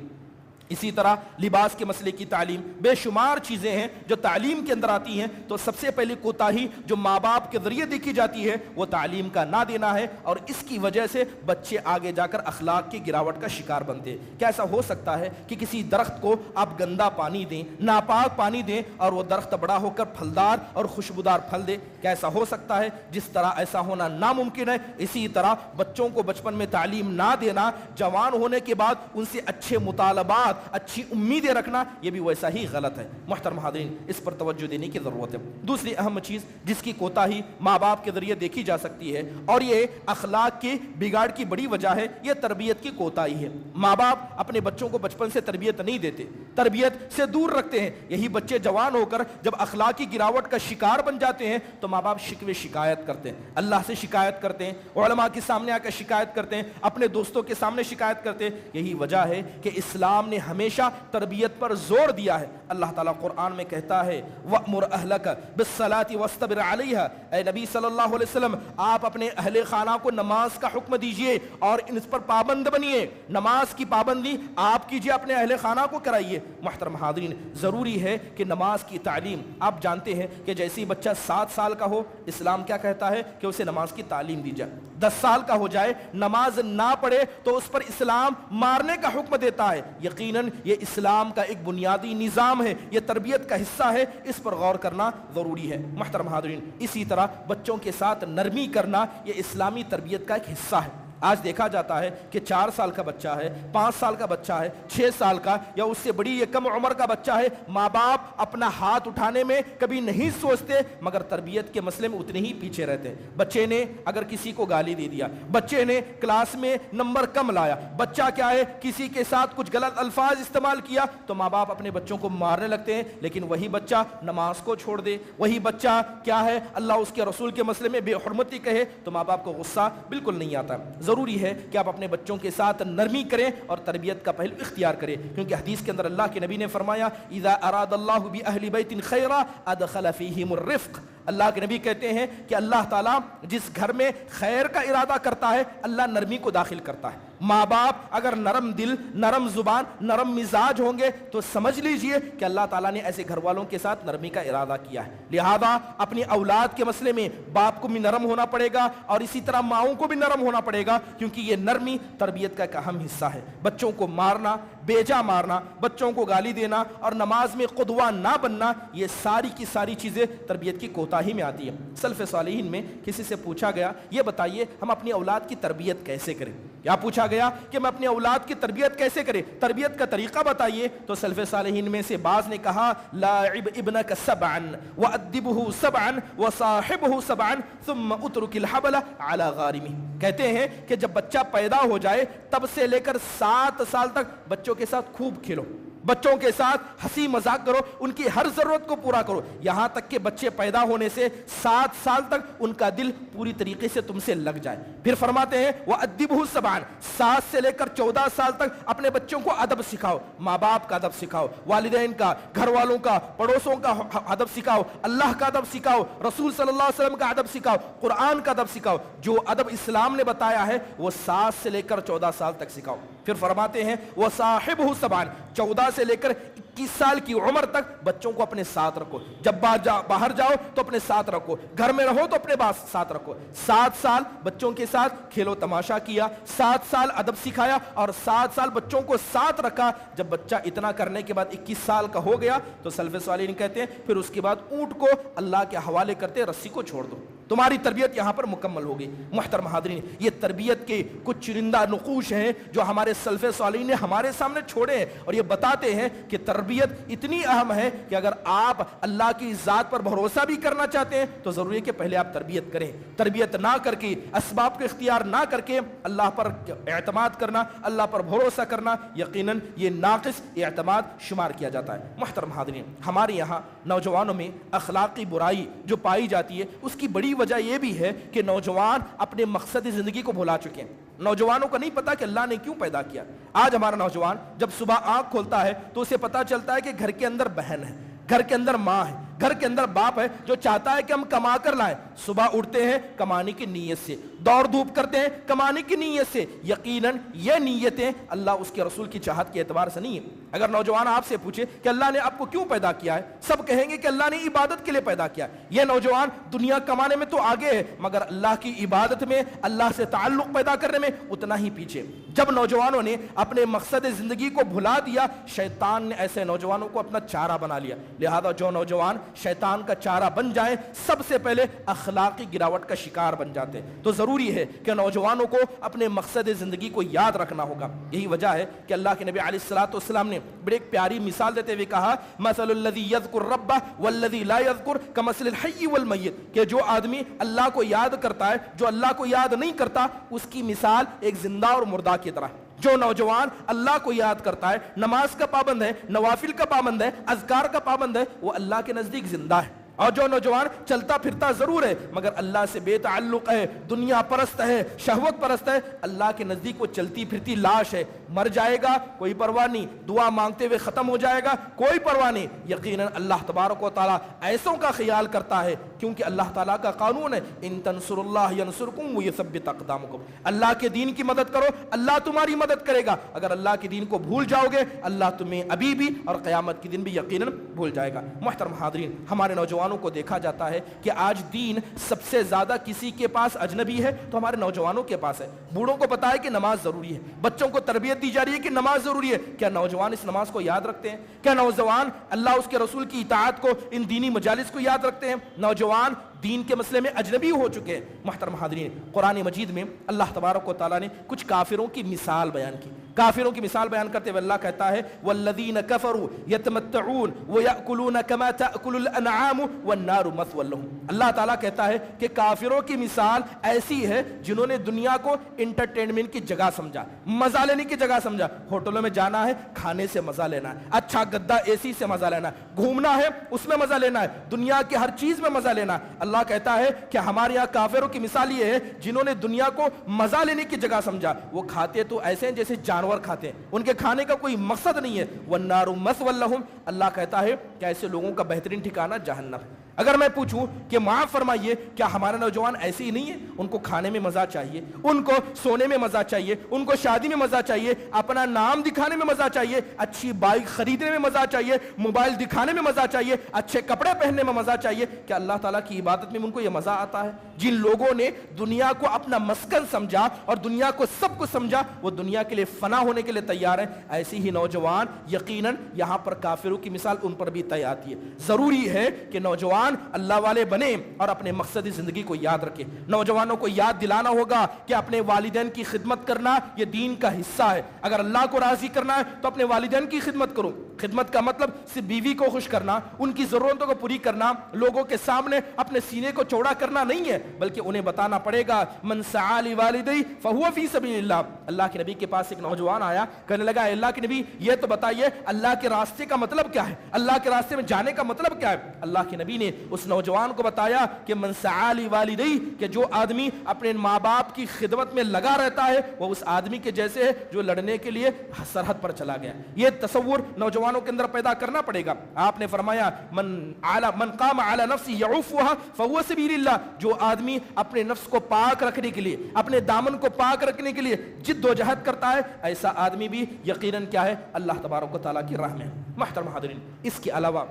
اسی طرح لباس کے مسئلے کی تعلیم، بے شمار چیزیں ہیں جو تعلیم کے اندر آتی ہیں، تو سب سے پہلی کوتاہی جو ماں باپ کے ذریعے دیکھی جاتی ہے وہ تعلیم کا نہ دینا ہے، اور اس کی وجہ سے بچے آگے جا کر اخلاق کی گراوٹ کا شکار بنتے ہیں۔ کیا ایسا ہو سکتا ہے کہ کسی درخت کو آپ گندا پانی دیں، ناپاک پانی دیں، اور وہ درخت بڑا ہو کر پھلدار اور خوشبودار پھل دے؟ کیا ایسا ہو سکتا ہے؟ جس طرح ایسا ہونا ناممکن ہے، اسی طرح بچوں کو بچپن میں تعلیم نہ دینا، جوان ہونے کے بعد ان سے اچھے مطالبات، اچھی امیدیں رکھنا، یہ بھی ویسا ہی غلط ہے۔ محترم حاضرین، اس پر توجہ دینے کی ضرورت ہے۔ دوسری اہم چیز جس کی کوتاہی ماں باپ کے ذریعے دیکھی جا سکتی ہے، اور یہ اخلاق کی بگاڑ کی بڑی وجہ ہے، یہ تربیت کی کوتاہی ہے۔ ماں باپ اپنے بچوں کو بچپن سے تربیت نہیں دیتے، تربیت سے دور رکھتے ہیں۔ یہی بچے جوان ہو کر جب اخلاقی گراوٹ کا شکار بن جاتے ہیں تو ماں باپ شکوے شکایت کرتے ہیں، اللہ سے شکایت کرتے ہیں، علماء کے سامنے آ کر شکایت کرتے ہیں، اپنے دوستوں کے سامنے شکایت کرتے ہیں۔ یہی وجہ ہے کہ اسلام نے ہمیشہ تربیت پر زور دیا ہے۔ اللہ تعالیٰ قرآن میں کہتا ہے وَأْمُرْ أَهْلَكَ بِالصَّلَاةِ وَاسْتَبِرْ عَلَيْهَا، اے نبی صلی اللہ علیہ وسلم آپ اپنے اہل خانہ کو نماز کا حکم دیجئے اور اس پر پابند بنیے، نماز کی پابندی آپ کیجئے، اپنے اہل خانہ کو کرائیے۔ محترم حاضرین، ضروری ہے کہ نماز کی تعلیم، آپ جانتے ہیں کہ جیسے ہی بچہ 7 سال کا ہو اسلام کیا کہتا ہے کہ اسے نماز کی تعلیم دی جائے، 10 سال کا ہو جائے نماز نہ پڑھے تو اس پر اسلام مارنے کا حکم دیتا ہے۔ یقیناً یہ اسلام کا ایک بنیادی نظام ہے، یہ تربیت کا حصہ ہے، اس پر غور کرنا ضروری ہے۔ محترم حاضرین، اسی طرح بچوں کے ساتھ نرمی کرنا یہ اسلامی تربیت کا ایک حصہ ہے۔ آج دیکھا جاتا ہے کہ 4 سال کا بچہ ہے، 5 سال کا بچہ ہے، 6 سال کا یا اس سے بڑی یا کم عمر کا بچہ ہے، ماں باپ اپنا ہاتھ اٹھانے میں کبھی نہیں سوچتے مگر تربیت کے مسئلے میں اتنے ہی پیچھے رہتے ہیں۔ بچے نے اگر کسی کو گالی دے دیا، بچے نے کلاس میں نمبر کم لایا، بچہ کیا ہے کسی کے ساتھ کچھ غلط الفاظ استعمال کیا تو ماں باپ اپنے بچوں کو مارنے لگتے ہیں، لیکن وہی بچہ نماز کو چھوڑ دے، وہی بچہ کیا ہے اللہ اس کے رسول کے مسئلے میں بے حرمتی کہے تو ماں باپ کو غصہ بالکل نہیں آتا۔ ضروری ہے کہ آپ اپنے بچوں کے ساتھ نرمی کریں اور تربیت کا پہلو اختیار کریں، کیونکہ حدیث کے اندر اللہ کے نبی نے فرمایا اذا اراد اللہ بأہل بیت خیرا ادخل فیہم الرفق۔ اللہ کے نبی کہتے ہیں کہ اللہ تعالیٰ جس گھر میں خیر کا ارادہ کرتا ہے اللہ نرمی کو داخل کرتا ہے۔ ماں باپ اگر نرم دل، نرم زبان، نرم مزاج ہوں گے تو سمجھ لیجئے کہ اللہ تعالیٰ نے ایسے گھر والوں کے ساتھ نرمی کا ارادہ کیا ہے۔ لہذا اپنی اولاد کے مسئلے میں باپ کو بھی نرم ہونا پڑے گا اور اسی طرح ماؤں کو بھی نرم ہونا پڑے گا، کیونکہ یہ نرمی تربیت کا ایک اہم حصہ ہے۔ بچوں کو مارنا، بیجا مارنا، بچوں کو گالی دینا اور نماز میں قدوہ نہ بننا، یہ ساری کی ساری چیزیں تربیت کی کوتاہی میں آتی ہیں۔ سلف صالحین میں کسی سے پوچھا گیا یہ بتائیے ہم اپنی اولاد کی تربیت کیسے کریں؟ کیا پوچھا گیا کہ میں اپنی اولاد کی تربیت کیسے کریں، تربیت کا طریقہ بتائیے؟ تو سلف صالحین میں سے بعض نے کہا لاعب ابنک سبعا وادبہ سبعا وصاحبہ سبعا ثم اترک الحبل علی غارمہ۔ کہتے ہیں کہ جب بچہ پیدا ہو جائے تب سے لے کر 7 سال تک بچوں کے ساتھ خوب کھیلو، بچوں کے ساتھ ہنسی مذاق کرو، ان کی ہر ضرورت کو پورا کرو، یہاں تک کہ بچے پیدا ہونے سے 7 سال تک ان کا دل پوری طریقے سے تم سے لگ جائے۔ پھر فرماتے ہیں وَأَدِّبْهُ سَبْعًا، 7 سے لے کر 14 سال تک اپنے بچوں کو ادب سکھاؤ، ماں باپ کا ادب سکھاؤ، والدین کا، گھر والوں کا، پڑوسوں کا ادب سکھاؤ، اللہ کا ادب سکھاؤ، رسول صلی اللہ علیہ وسلم کا ادب سکھاؤ، قرآن کا ادب سکھاؤ، جو ادب اسلام نے بتایا ہے وہ 7 سے لے کر 14 سال تک سکھاؤ۔ پھر فرماتے ہیں وَصَاحِبْهُ سَبْعًا، 14 سے لے کر 21 سال کی عمر تک بچوں کو اپنے ساتھ رکھو، جب باہر جاؤ تو اپنے ساتھ رکھو، گھر میں رہو تو اپنے ساتھ رکھو۔ 7 سال بچوں کے ساتھ کھیلو تماشا کیا، 7 سال ادب سکھایا اور 7 سال بچوں کو ساتھ رکھا۔ جب بچہ اتنا کرنے کے بعد 21 سال کا ہو گیا تو سلف صالحین کہتے ہیں پھر اس کے بعد اونٹ کو اللہ کے حوالے کرتے رسی کو چھوڑ دو، تمہاری تربیت یہاں پر مکمل ہوگی۔ محترم حاضرین، یہ تربیت کے کچھ چرندہ نقوش ہیں جو ہمارے سلف صالحین نے ہمارے سامنے چھوڑے ہیں اور یہ بتاتے ہیں کہ تربیت اتنی اہم ہے کہ اگر آپ اللہ کی ذات پر بھروسہ بھی کرنا چاہتے ہیں تو ضروری ہے کہ پہلے آپ تربیت کریں۔ تربیت نہ کر کے، اسباب کا اختیار نہ کر کے اللہ پر اعتماد کرنا، اللہ پر بھروسہ کرنا یقیناً یہ ناقص اعتماد شمار کیا جاتا ہے۔ محترم حاضرین، ہمارے یہاں نوجوانوں میں اخلاقی برائی جو پائی جاتی ہے اس کی بڑی وجہ یہ بھی ہے کہ نوجوان اپنے مقصد زندگی کو بھلا چکے ہیں۔ نوجوانوں کو نہیں پتا کہ اللہ نے کیوں پیدا کیا۔ آج ہمارا نوجوان جب صبح آنکھ کھولتا ہے تو اسے پتا چلتا ہے کہ گھر کے اندر بہن ہے، گھر کے اندر ماں ہے، گھر کے اندر باپ ہے جو چاہتا ہے کہ ہم کما کر لائیں۔ صبح اٹھتے ہیں کمانے کی نیت سے، دوڑ دھوپ کرتے ہیں کمانے کی نیت سے۔ یقیناً یہ نیتیں اللہ اس کے رسول کی چاہت کے اعتبار سے نہیں ہے۔ اگر نوجوان آپ سے پوچھے کہ اللہ نے آپ کو کیوں پیدا کیا ہے، سب کہیں گے کہ اللہ نے عبادت کے لیے پیدا کیا ہے۔ یہ نوجوان دنیا کمانے میں تو آگے ہے مگر اللہ کی عبادت میں، اللہ سے تعلق پیدا کرنے میں اتنا ہی پیچھے۔ جب نوجوانوں نے اپنے مقصد زندگی کو بھلا دیا، شیطان نے ایسے نوجوانوں کو اپنا چارہ بنا لیا۔ لہذا جو نوجوان شیطان کا چارہ بن جائیں سب سے پہلے اخلاقی گراوٹ کا شکار بن جاتے ہیں۔ تو ضروری ہے کہ نوجوانوں کو اپنے مقصد زندگی کو یاد رکھنا ہوگا۔ یہی وجہ ہے کہ اللہ کے نبی علیہ الصلوۃ والسلام نے بڑی ایک پیاری مثال دیتے ہوئے کہا مثل الذی یذکر ربہ والذی لا یذکر کمثل الحی والمیت، کہ جو آدمی اللہ کو یاد کرتا ہے، جو اللہ کو یاد نہیں کرتا، اس کی مثال ایک زندہ اور مردہ کی طرح۔ جو نوجوان اللہ کو یاد کرتا ہے، نماز کا پابند ہے، نوافل کا پابند ہے، اذکار کا پابند ہے، وہ اللہ کے نزدیک زندہ ہے۔ اور جو نوجوان چلتا پھرتا ضرور ہے مگر اللہ سے بے تعلق ہے، دنیا پرست ہے، شہوت پرست ہے، اللہ کے نزدیک وہ چلتی پھرتی لاش ہے، مر جائے گا کوئی پرواہ نہیں، دعا مانگتے ہوئے ختم ہو جائے گا کوئی پرواہ نہیں، یقیناً اللہ تبارک و تعالیٰ ایسوں کا خیال کرتا ہے، کیونکہ اللہ تعالیٰ کا قانون ہے ان تنصر اللہ ینصرکم ویثبت اقدامکم، اللہ کے دین کی مدد کرو اللہ تمہاری مدد کرے گا، اگر اللہ کے دین کو بھول جاؤ گے اللہ تمہیں ابھی بھی اور قیامت کے دن بھی یقیناً بھول جائے گا۔ محترم حاضرین، ہمارے نوجوانوں کو دیکھا جاتا ہے کہ آج دین سب سے زیادہ کسی کے پاس اجنبی ہے تو ہمارے نوجوانوں کے پاس ہے۔ بوڑھوں کو پتا ہے کہ نماز ضروری ہے، بچوں کو تربیت دی جا رہی ہے کہ نماز ضروری ہے، کیا نوجوان اس نماز کو یاد رکھتے ہیں؟ کیا نوجوان اللہ اس کے رسول کی اطاعت کو، ان دینی مجالس کو یاد رکھتے ہیں؟ نوجوان دین کے مسئلے میں اجنبی ہو چکے ہیں۔ محترم حاضرین، قرآن مجید میں اللہ تبارک و تعالیٰ نے کچھ کافروں کی مثال بیان کی۔ کافروں کی مثال بیان کرتے ہوئے اللہ کہتا ہے والذین کفروا یتمتعون ویأکلون کما تأکل الانعام والنار مثوی لهم۔ اللہ تعالیٰ کہتا ہے کہ کافروں کی مثال ایسی ہے جنہوں نے دنیا کو انٹرٹینمنٹ کی جگہ سمجھا، مزہ لینے کی جگہ سمجھا۔ ہوٹلوں میں جانا ہے کھانے سے مزہ لینا ہے، اچھا گدا اے سی سے مزہ لینا ہے، گھومنا ہے اس میں مزہ لینا ہے، دنیا کی ہر چیز میں مزہ لینا ہے۔ اللہ کہتا ہے کہ ہمارے یہاں کافروں کی مثال یہ ہے جنہوں نے دنیا کو مزہ لینے کی جگہ سمجھا، وہ کھاتے تو ایسے ہیں جیسے جانور کھاتے ہیں، ان کے کھانے کا کوئی مقصد نہیں ہے۔ والنار مثوی لهم، اللہ کہتا ہے کہ ایسے لوگوں کا بہترین ٹھکانہ جہنم ہے۔ اگر میں پوچھوں کہ معاف فرمائیے کیا ہمارے نوجوان ایسے ہی نہیں ہیں؟ ان کو کھانے میں مزہ چاہیے، ان کو سونے میں مزہ چاہیے، ان کو شادی میں مزہ چاہیے، اپنا نام دکھانے میں مزہ چاہیے، اچھی بائک خریدنے میں مزہ چاہیے، موبائل دکھانے میں مزہ چاہیے، اچھے کپڑے پہننے میں مزہ چاہیے۔ کیا اللہ تعالیٰ کی عبادت میں ان کو یہ مزہ آتا ہے؟ جن لوگوں نے دنیا کو اپنا مسکن سمجھا اور دنیا کو سب کچھ سمجھا، وہ دنیا کے لیے فنا ہونے کے لیے تیار ہیں۔ ایسی ہی نوجوان یقیناً یہاں پر کافروں کی مثال ان پر بھی طے آتی ہے۔ ضروری ہے کہ نوجوان اللہ والے بنے اور اپنے مقصدی زندگی کو یاد رکھے۔ نوجوانوں کو یاد دلانا ہوگا کہ اپنے والدین کی خدمت کرنا یہ دین کا حصہ ہے۔ اگر اللہ کو راضی کرنا ہے تو اپنے والدین کی خدمت کرو۔ خدمت کا مطلب صرف بیوی کو خوش کرنا، ان کی ضرورتوں کو پوری کرنا، لوگوں کے سامنے اپنے سینے کو چوڑا کرنا نہیں ہے، بلکہ انہیں بتانا پڑے گا من سعی لوالدی فہو فی سبیل اللہ۔ اللہ کے نبی کے پاس ایک نوجوان آیا، کہنے لگا اے اللہ کے نبی یہ تو بتائیے اللہ کے راستے کا مطلب کیا ہے، اللہ کے راستے میں جانے کا مطلب کیا ہے؟ اللہ کے نبی نے اس نوجوان کو بتایا کہ من سعی لوالدی، کہ جو آدمی اپنے ماں باپ کی خدمت میں لگا رہتا ہے وہ اس آدمی کے جیسے ہے جو لڑنے کے لیے سرحد پر چلا گیا۔ یہ تصور نوجوانوں کے اندر پیدا کرنا پڑے گا۔ آپ نے فرمایا من قام علی نفسی یعفوها فهو سبیل اللہ، جو آدمی اپنے نفس کو پاک رکھنے کے لیے، اپنے دامن کو پاک رکھنے کے لیے جد و جہد کرتا ہے، ایسا آدمی بھی یقیناً کیا ہے؟ اللہ تبارک و تعالیٰ کی راہ میں۔ محترم حاضرین، اس کے علاوہ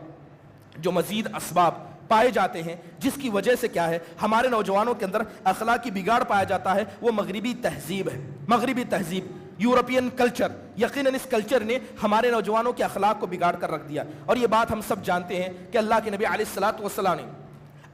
جو مزید اسباب پائے جاتے ہیں جس کی وجہ سے کیا ہے ہمارے نوجوانوں کے اندر اخلاقی بگاڑ پایا جاتا ہے، وہ مغربی تہذیب ہے۔ مغربی تہذیب، یورپین کلچر، یقیناً اس کلچر نے ہمارے نوجوانوں کے اخلاق کو بگاڑ کر رکھ دیا، اور یہ بات ہم سب جانتے ہیں کہ اللہ کے نبی علیہ الصلوۃ والسلام نے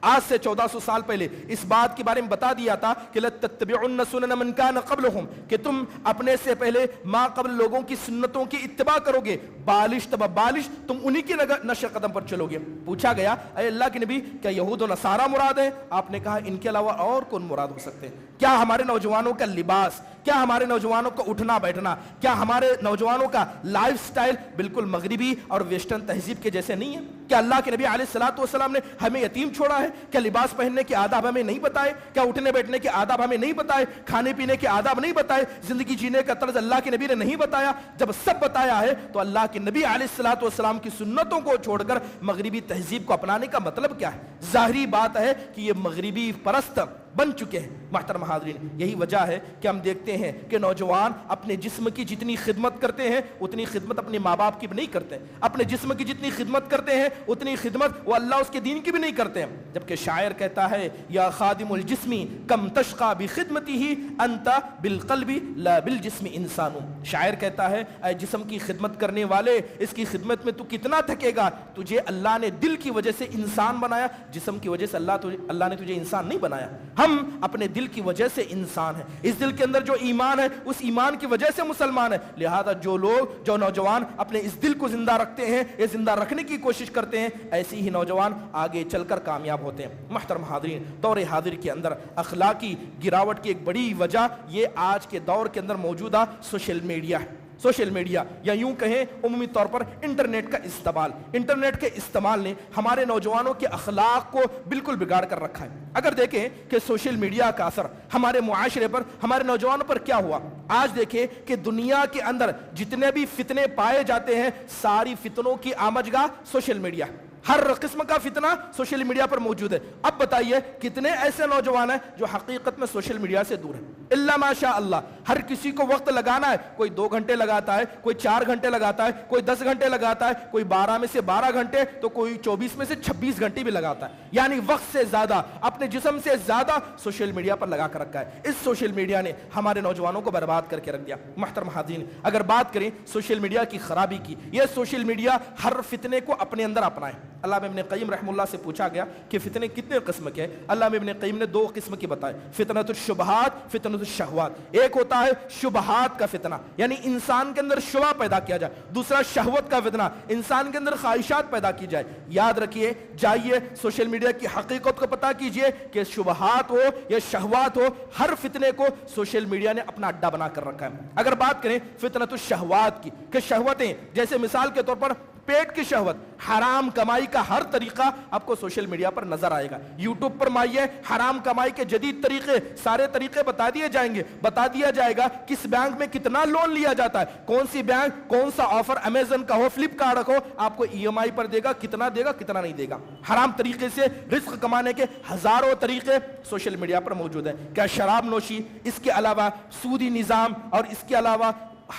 آج سے 1400 سال پہلے اس بات کے بارے میں بتا دیا تھا کہ لَتَتَّبِعُنَّ سُنَنَ مَنْ كَانَ قَبْلُهُمْ، کہ تم اپنے سے پہلے ما قبل لوگوں کی سنتوں کی اتباع کرو گے، بالش تب بالش، تم انہی کی نقش قدم پر چلو گے۔ پوچھا گیا اے اللہ کے نبی کیا یہود و نصارہ مراد ہے؟ آپ نے کہا ان کے علاوہ اور کون مراد ہو سکتے ہیں؟ کیا ہمارے نوجوانوں کا لباس، کیا ہمارے نوجوانوں کا اٹھنا بیٹھنا، کیا ہمارے نوجوانوں کا لائف سٹائل بالکل مغربی اور ویسٹرن تہذیب کے جیسے نہیں ہے؟ کیا اللہ کے نبی علیہ الصلوۃ والسلام نے ہمیں یتیم چھوڑا ہے؟ کیا لباس پہننے کے آداب ہمیں نہیں بتائے؟ کیا اٹھنے بیٹھنے کے آداب ہمیں نہیں بتائے؟ کھانے پینے کے آداب نہیں بتائے؟ زندگی جینے کا طرز اللہ کے نبی نے نہیں بتایا؟ جب سب بتایا ہے تو اللہ کے نبی علیہ الصلوۃ والسلام کی سنتوں کو چھوڑ کر مغربی تہذیب کو اپنانے کا مطلب کیا ہے؟ ظاہری بات ہے کہ یہ مغربی پرست بن چکے ہیں۔ محترم حاضرین، یہی وجہ ہے کہ ہم دیکھتے ہیں کہ نوجوان اپنے جسم کی جتنی خدمت کرتے ہیں اتنی خدمت اپنے ماں باپ کی بھی نہیں کرتے، اپنے جسم کی جتنی خدمت کرتے ہیں اتنی خدمت وہ اللہ اس کے دین کی بھی نہیں کرتے ہیں۔ جبکہ شاعر کہتا ہے یا خادم الجسم کم تشقى بخدمته انت بالقلب لا بالجسم انسان۔ شاعر کہتا ہے اے جسم کی خدمت کرنے والے، اس کی خدمت میں تو کتنا تھکے گا، تجھے اللہ نے دل کی وجہ سے انسان بنایا، جسم کی وجہ سے اللہ نے تجھے انسان نہیں بنایا۔ ہم اپنے دل کی وجہ سے انسان ہیں، اس دل کے اندر جو ایمان ہے اس ایمان کی وجہ سے مسلمان ہے۔ لہذا جو نوجوان اپنے اس دل کو زندہ رکھتے ہیں، یہ زندہ رکھنے کی کوشش کرتے ہیں، ایسی ہی نوجوان آگے چل کر کامیاب ہوتے ہیں۔ محترم حاضرین، دور حاضر کے اندر اخلاقی گراوٹ کی ایک بڑی وجہ یہ آج کے دور کے اندر موجودہ سوشل میڈیا ہے۔ سوشل میڈیا یا یوں کہیں عمومی طور پر انٹرنیٹ کا استعمال، انٹرنیٹ کے استعمال نے ہمارے نوجوانوں کے اخلاق کو بالکل بگاڑ کر رکھا ہے۔ اگر دیکھیں کہ سوشل میڈیا کا اثر ہمارے معاشرے پر، ہمارے نوجوانوں پر کیا ہوا، آج دیکھیں کہ دنیا کے اندر جتنے بھی فتنے پائے جاتے ہیں ساری فتنوں کی آمجگاہ سوشل میڈیا، ہر قسم کا فتنہ سوشل میڈیا پر موجود ہے۔ اب بتائیے کتنے ایسے نوجوان ہیں جو حقیقت میں سوشل میڈیا سے دور ہیں؟ الا ماشاء اللہ، ہر کسی کو وقت لگانا ہے، کوئی 2 گھنٹے لگاتا ہے، کوئی 4 گھنٹے لگاتا ہے، کوئی 10 گھنٹے لگاتا ہے، کوئی 12 میں سے 12 گھنٹے تو کوئی 24 میں سے 26 گھنٹے بھی لگاتا ہے، یعنی وقت سے زیادہ، اپنے جسم سے زیادہ سوشل میڈیا پر لگا کر رکھا ہے۔ اس سوشل میڈیا نے ہمارے نوجوانوں کو برباد کر کے رکھ دیا۔ محترم حاضرین، اگر بات کریں سوشل میڈیا کی خرابی کی، یہ سوشل میڈیا ہر فتنے کو اپنے اندر اپنائے۔ علامہ ابن قیم رحمہ اللہ سے پوچھا گیا کہ فتنے کتنے قسم کے ہیں؟ علامہ ابن قیم نے 2 قسم کی بتائے، فتنۃ الشبہات، فتنۃ الشہوات۔ ایک ہوتا ہے شبہات کا فتنہ، یعنی انسان کے اندر شبہ پیدا کیا جائے، دوسرا شہوت کا فتنہ، انسان کے اندر خواہشات پیدا کی جائے۔ یاد رکھیے، جائیے سوشل میڈیا کی حقیقت کو پتہ کیجئے کہ شبہات ہو یا شہوات ہو، ہر فتنے کو سوشل میڈیا نے اپنا اڈا بنا کر رکھا ہے۔ اگر بات کریں فتنۃ الشہوات کی، کہ شہوتیں، جیسے مثال کے طور پر پیٹ کی شہوت، حرام کمائی کا ہر طریقہ آپ کو سوشل میڈیا پر نظر آئے گا۔ یوٹیوب پر مائیے، حرام کمائی کے جدید طریقے، سارے طریقے بتا دیے جائیں گے، بتا دیا جائے گا کس بینک میں کتنا لون لیا جاتا ہے، کون سی بینک، کون سا آفر، امیزن کا ہو، فلپ کارٹ ہو، آپ کو EMI پر دے گا، کتنا نہیں دے گا۔ حرام طریقے سے رزق کمانے کے ہزاروں طریقے سوشل میڈیا پر موجود ہیں۔ کیا شراب نوشی، اس کے علاوہ سودی نظام اور اس کے علاوہ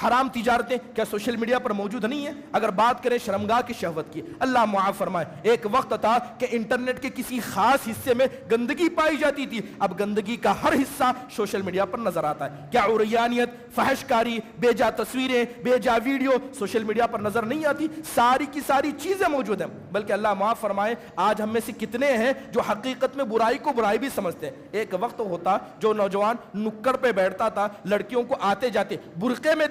حرام تجارتیں کیا سوشل میڈیا پر موجود نہیں ہیں؟ اگر بات کریں شرمگاہ کی شہوت کی، اللہ معاف فرمائے، ایک وقت تھا کہ انٹرنیٹ کے کسی خاص حصے میں گندگی پائی جاتی تھی، اب گندگی کا ہر حصہ سوشل میڈیا پر نظر آتا ہے۔ کیا عریانیت، فحش کاری، بے جا تصویریں، بے جا ویڈیو سوشل میڈیا پر نظر نہیں آتی؟ ساری کی ساری چیزیں موجود ہیں۔ بلکہ اللہ معاف فرمائے، آج ہم میں سے کتنے ہیں جو حقیقت میں برائی کو برائی بھی سمجھتے ہیں؟ ایک وقت ہوتا جو نوجوان نکڑ پہ بیٹھتا تھا، لڑکیوں کو آتے جاتے برقعے میں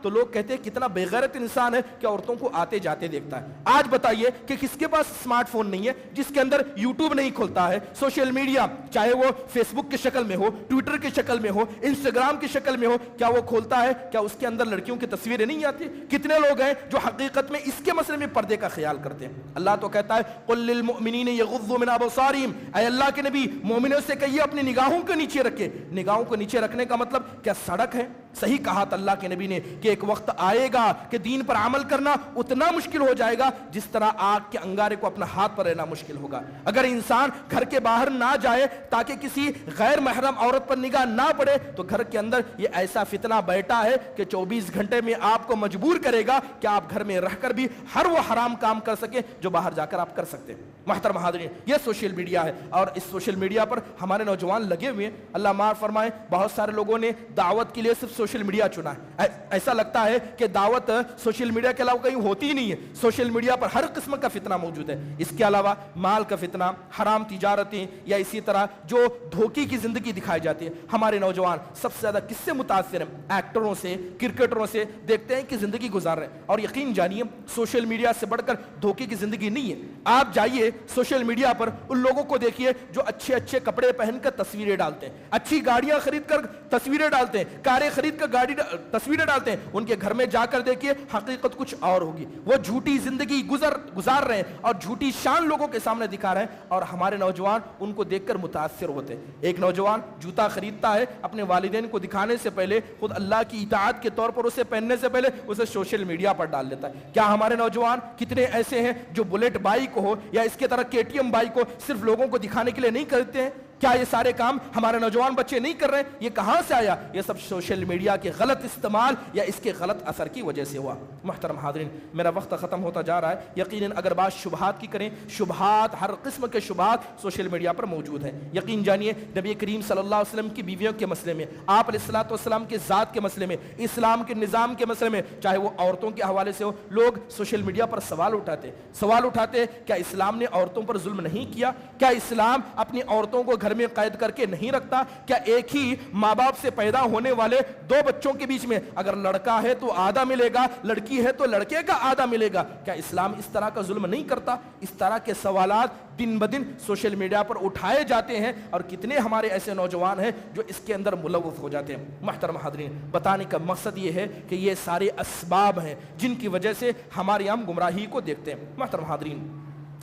تو لوگ کہتے ہیں کتنا بے غیرت انسان ہے کہ عورتوں کو آتے جاتے دیکھتا ہے۔ آج بتائیے کہ کس کے پاس سمارٹ فون نہیں ہے جس کے اندر یوٹیوب نہیں کھلتا ہے، سوشل میڈیا چاہے وہ فیس بک کی شکل میں ہو، ٹویٹر کی شکل میں ہو، انسٹاگرام کی شکل میں ہو، کیا وہ کھولتا ہے؟ کیا اس کے اندر لڑکیوں کی تصویریں نہیں آتی؟ کتنے لوگ ہیں جو حقیقت میں اس کے مسئلے میں پردے کا خیال کرتے ہیں؟ اللہ تو کہتا ہے قل للمؤمنین یغضوا من ابصارہم، اے اللہ کے نبی مومنوں سے کہیے اپنی نگاہوں کو نیچے رکھے۔ نگاہوں کو نیچے رکھنے کا مطلب کیا سڑک ہے؟ صحیح کہا تھا اللہ کے نبی نے کہ ایک وقت آئے گا کہ دین پر عمل کرنا اتنا مشکل ہو جائے گا جس طرح آگ کے انگارے کو اپنا ہاتھ پر رہنا مشکل ہوگا۔ اگر انسان گھر کے باہر نہ جائے تاکہ کسی غیر محرم عورت پر نگاہ نہ پڑے تو گھر کے اندر یہ ایسا فتنہ بیٹھا ہے کہ 24 گھنٹے میں آپ کو مجبور کرے گا کہ آپ گھر میں رہ کر بھی ہر وہ حرام کام کر سکیں جو باہر جا کر آپ کر سکتے ہیں۔ محترم حاضرین، یہ سوشل میڈیا ہے اور اس سوشل میڈیا پر ہمارے نوجوان لگے ہوئے ہیں۔ اللہ معاف فرمائے، بہت سارے لوگوں نے دعوت کے لیے صرف سوشل میڈیا چنا ہے۔ ایسا لگتا ہے کہ دعوت سوشل میڈیا کے علاوہ کہیں ہوتی ہی نہیں ہے۔ سوشل میڈیا پر ہر قسم کا فتنہ موجود ہے۔ اس کے علاوہ مال کا فتنہ، حرام تجارتیں یا اسی طرح جو دھوکے کی زندگی دکھائی جاتی ہے۔ ہمارے نوجوان سب سے زیادہ کس سے متاثر ہیں؟ ایکٹروں سے، کرکٹروں سے دیکھتے ہیں کہ زندگی گزار رہے ہیں، اور یقین جانیے سوشل میڈیا سے بڑھ کر دھوکے کی زندگی نہیں ہے۔ آپ جائیے سوشل میڈیا پر ان لوگوں کو دیکھیے جو اچھے اچھے کپڑے پہن کر تصویریں ڈالتے ہیں، اچھی گاڑیاں خرید کر تصویریں ڈالتے ہیں، کاریں خرید کر تصویریں ڈالتے ہیں۔ ان کے گھر میں جا کر دیکھیے حقیقت کچھ اور ہوگی۔ وہ جھوٹی زندگی گزار رہے ہیں اور جھوٹی شان لوگوں کے سامنے دکھا رہے ہیں، اور ہمارے نوجوان ان کو دیکھ کر متاثر ہوتے ہیں۔ ایک نوجوان جوتا خریدتا ہے، اپنے والدین کو دکھانے سے پہلے، خود اللہ کی اطاعت کے طور پر اسے پہننے سے پہلے اسے سوشل میڈیا پر ڈال دیتا ہے۔ کیا ہمارے نوجوان کتنے ایسے ہیں جو بلیٹ بائک ہو یا اس کے طرح KTM بائک کو صرف لوگوں کو دکھانے کے لیے نہیں کرتے ہیں؟ کیا یہ سارے کام ہمارے نوجوان بچے نہیں کر رہے ہیں؟ یہ کہاں سے آیا؟ یہ سب سوشل میڈیا کے غلط استعمال یا اس کے غلط اثر کی وجہ سے ہوا۔ محترم حاضرین، میرا وقت ختم ہوتا جا رہا ہے۔ یقیناً اگر بات شبہات کی کریں، شبہات، ہر قسم کے شبہات سوشل میڈیا پر موجود ہیں۔ یقین جانیے نبی کریم صلی اللہ علیہ وسلم کی بیویوں کے مسئلے میں، آپ علیہ الصلوۃ والسلام کے ذات کے مسئلے میں، اسلام کے نظام کے مسئلے میں، چاہے وہ عورتوں کے حوالے سے ہو، لوگ سوشل میڈیا پر سوال اٹھاتے کیا اسلام نے عورتوں پر ظلم نہیں کیا؟ کیا اسلام اپنی عورتوں کو گھر گھر میں قید کر کے نہیں رکھتا؟ کیا ایک ہی ماں باپ سے پیدا ہونے والے دو بچوں کے بیچ میں اگر لڑکا ہے تو آدھا ملے گا، لڑکی ہے تو لڑکے کا آدھا ملے گا؟ کیا اسلام اس طرح کا ظلم نہیں کرتا؟ اس طرح کے سوالات دن بدن سوشل میڈیا پر اٹھائے جاتے ہیں، اور کتنے ہمارے ایسے نوجوان ہیں جو اس کے اندر ملوث ہو جاتے ہیں۔ محترم حاضرین، بتانے کا مقصد یہ ہے کہ یہ سارے اسباب ہیں جن کی وجہ سے ہمارے ہم گمراہی کو دیکھتے ہیں۔ محترم حاضرین،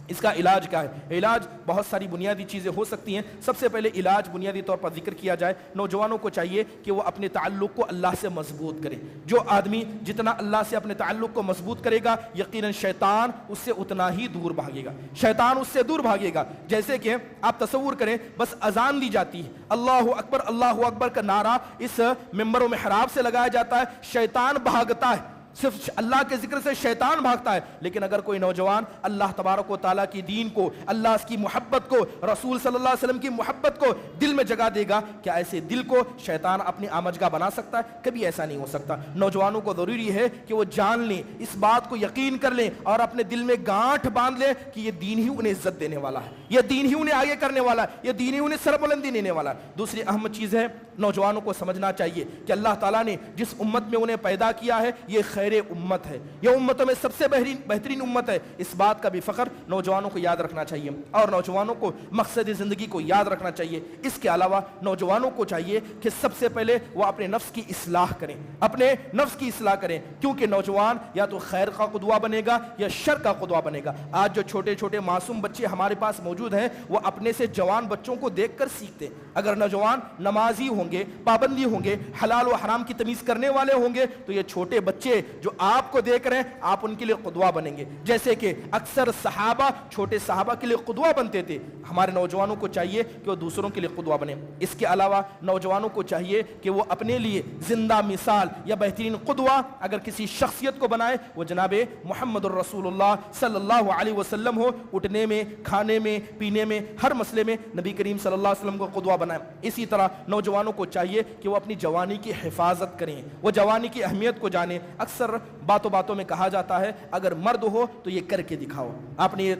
اس کا علاج کیا ہے؟ علاج بہت ساری بنیادی چیزیں ہو سکتی ہیں۔ سب سے پہلے علاج بنیادی طور پر ذکر کیا جائے، نوجوانوں کو چاہیے کہ وہ اپنے تعلق کو اللہ سے مضبوط کریں۔ جو آدمی جتنا اللہ سے اپنے تعلق کو مضبوط کرے گا، یقیناً شیطان اس سے اتنا ہی دور بھاگے گا، شیطان اس سے دور بھاگے گا۔ جیسے کہ آپ تصور کریں، بس اذان دی جاتی ہے، اللہ اکبر کا نعرہ اس ممبر و محراب سے لگایا جاتا ہے، شیطان بھاگتا ہے، صرف اللہ کے ذکر سے شیطان بھاگتا ہے۔ لیکن اگر کوئی نوجوان اللہ تبارک و تعالیٰ کی دین کو، اللہ کی محبت کو، رسول صلی اللہ علیہ وسلم کی محبت کو دل میں جگہ دے گا، کیا ایسے دل کو شیطان اپنی آمجگاہ بنا سکتا ہے؟ کبھی ایسا نہیں ہو سکتا۔ نوجوانوں کو ضروری ہے کہ وہ جان لیں، اس بات کو یقین کر لیں اور اپنے دل میں گانٹھ باندھ لیں کہ یہ دین ہی انہیں عزت دینے والا ہے، یہ دین ہی انہیں آگے کرنے والا ہے، یہ دین ہی انہیں سربلندی دینے والا ہے۔ دوسری اہم چیز ہے، نوجوانوں کو سمجھنا چاہیے کہ اللہ تعالیٰ نے جس امت میں انہیں پیدا کیا ہے، یہ خیر امت ہے، یہ امتوں میں سب سے بہترین امت ہے۔ اس بات کا بھی فخر نوجوانوں کو یاد رکھنا چاہیے، اور نوجوانوں کو مقصد زندگی کو یاد رکھنا چاہیے۔ اس کے علاوہ نوجوانوں کو چاہیے کہ سب سے پہلے وہ اپنے نفس کی اصلاح کریں، اپنے نفس کی اصلاح کریں، کیونکہ نوجوان یا تو خیر کا قدوہ بنے گا یا شر کا قدوہ بنے گا۔ آج جو چھوٹے چھوٹے معصوم بچے ہمارے پاس موجود ہیں، وہ اپنے سے جوان بچوں کو دیکھ کر سیکھتے ہیں۔ اگر نوجوان نمازی ہوں گے، پابندی ہوں گے، حلال و حرام کی تمیز کرنے والے ہوں گے، تو یہ چھوٹے بچے جو آپ کو دیکھ رہے ہیں، آپ ان کے لیے قدوہ بنیں گے، جیسے کہ اکثر صحابہ چھوٹے صحابہ کے لیے قدوہ بنتے تھے۔ ہمارے نوجوانوں کو چاہیے کہ وہ دوسروں کے لیے قدوہ بنیں۔ اس کے علاوہ نوجوانوں کو چاہیے کہ وہ اپنے لیے زندہ مثال یا بہترین قدوہ اگر کسی شخصیت کو بنائے، وہ جناب محمد الرسول اللہ صلی اللہ علیہ وسلم ہو۔ اٹھنے میں، کھانے میں، پینے میں، ہر مسئلے میں نبی کریم صلی اللہ علیہ وسلم کو قدوہ بنائیں۔ اسی طرح نوجوانوں کو چاہیے کہ وہ اپنی جوانی کی حفاظت کریں، وہ جوانی کی اہمیت کو جانیں۔ اکثر باتوں میں کہا جاتا ہے اگر مرد ہو تو یہ کر کے دکھاؤ۔ آپ نے یہ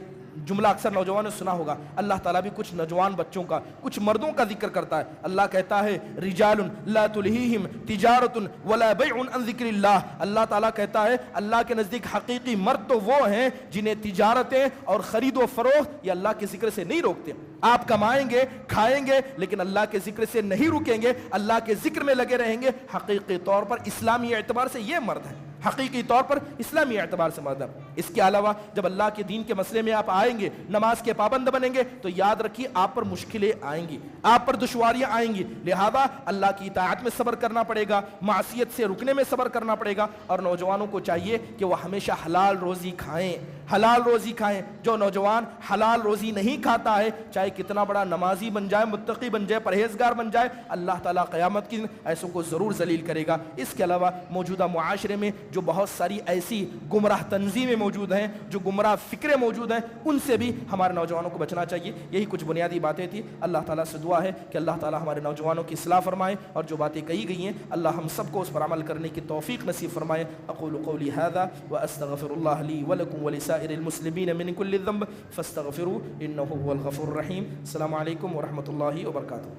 جملہ اکثر نوجوانوں نے سنا ہوگا۔ اللہ تعالیٰ بھی کچھ نوجوان بچوں کا، کچھ مردوں کا ذکر کرتا ہے۔ اللہ کہتا ہے رجال لا تلہیہم تجارت ولا بیع عن ذکر اللہ۔ اللہ تعالیٰ کہتا ہے اللہ کے نزدیک حقیقی مرد تو وہ ہیں جنہیں تجارتیں اور خرید و فروخت یہ اللہ کے ذکر سے نہیں روکتے۔ آپ کمائیں گے، کھائیں گے، لیکن اللہ کے ذکر سے نہیں رکیں گے، اللہ کے ذکر میں لگے رہیں گے، حقیقی طور پر اسلامی اعتبار سے یہ مرد ہے، حقیقی طور پر اسلامی اعتبار سے مرد ہے۔ اس کے علاوہ جب اللہ کے دین کے مسئلے میں آپ آئیں گے، نماز کے پابند بنیں گے، تو یاد رکھیے آپ پر مشکلیں آئیں گی، آپ پر دشواریاں آئیں گی، لہذا اللہ کی اطاعت میں صبر کرنا پڑے گا، معصیت سے رکنے میں صبر کرنا پڑے گا۔ اور نوجوانوں کو چاہیے کہ وہ ہمیشہ حلال روزی کھائیں، حلال روزی کھائیں۔ جو نوجوان حلال روزی نہیں کھاتا ہے، چاہے کتنا بڑا نمازی بن جائے، متقی بن جائے، پرہیزگار بن جائے، اللہ تعالیٰ قیامت کے دن ایسوں کو ضرور ذلیل کرے گا۔ اس کے علاوہ موجودہ معاشرے میں جو بہت ساری ایسی گمراہ تنظیمیں موجود ہیں، جو گمراہ فکریں موجود ہیں، ان سے بھی ہمارے نوجوانوں کو بچنا چاہیے۔ یہی کچھ بنیادی باتیں تھیں۔ اللہ تعالیٰ سے دعا ہے کہ اللہ تعالیٰ ہمارے نوجوانوں کی اصلاح فرمائے، اور جو باتیں کہی گئی ہیں اللہ ہم سب کو اس پر عمل کرنے کی توفیق نصیب فرمائے۔ اقول قولی ھذا واستغفر اللہ لی ولکم ولسائر المسلمین من کل ذنب فاستغفروه انه هو الغفور الرحیم۔ السلام علیکم ورحمۃ اللہ وبرکاتہ۔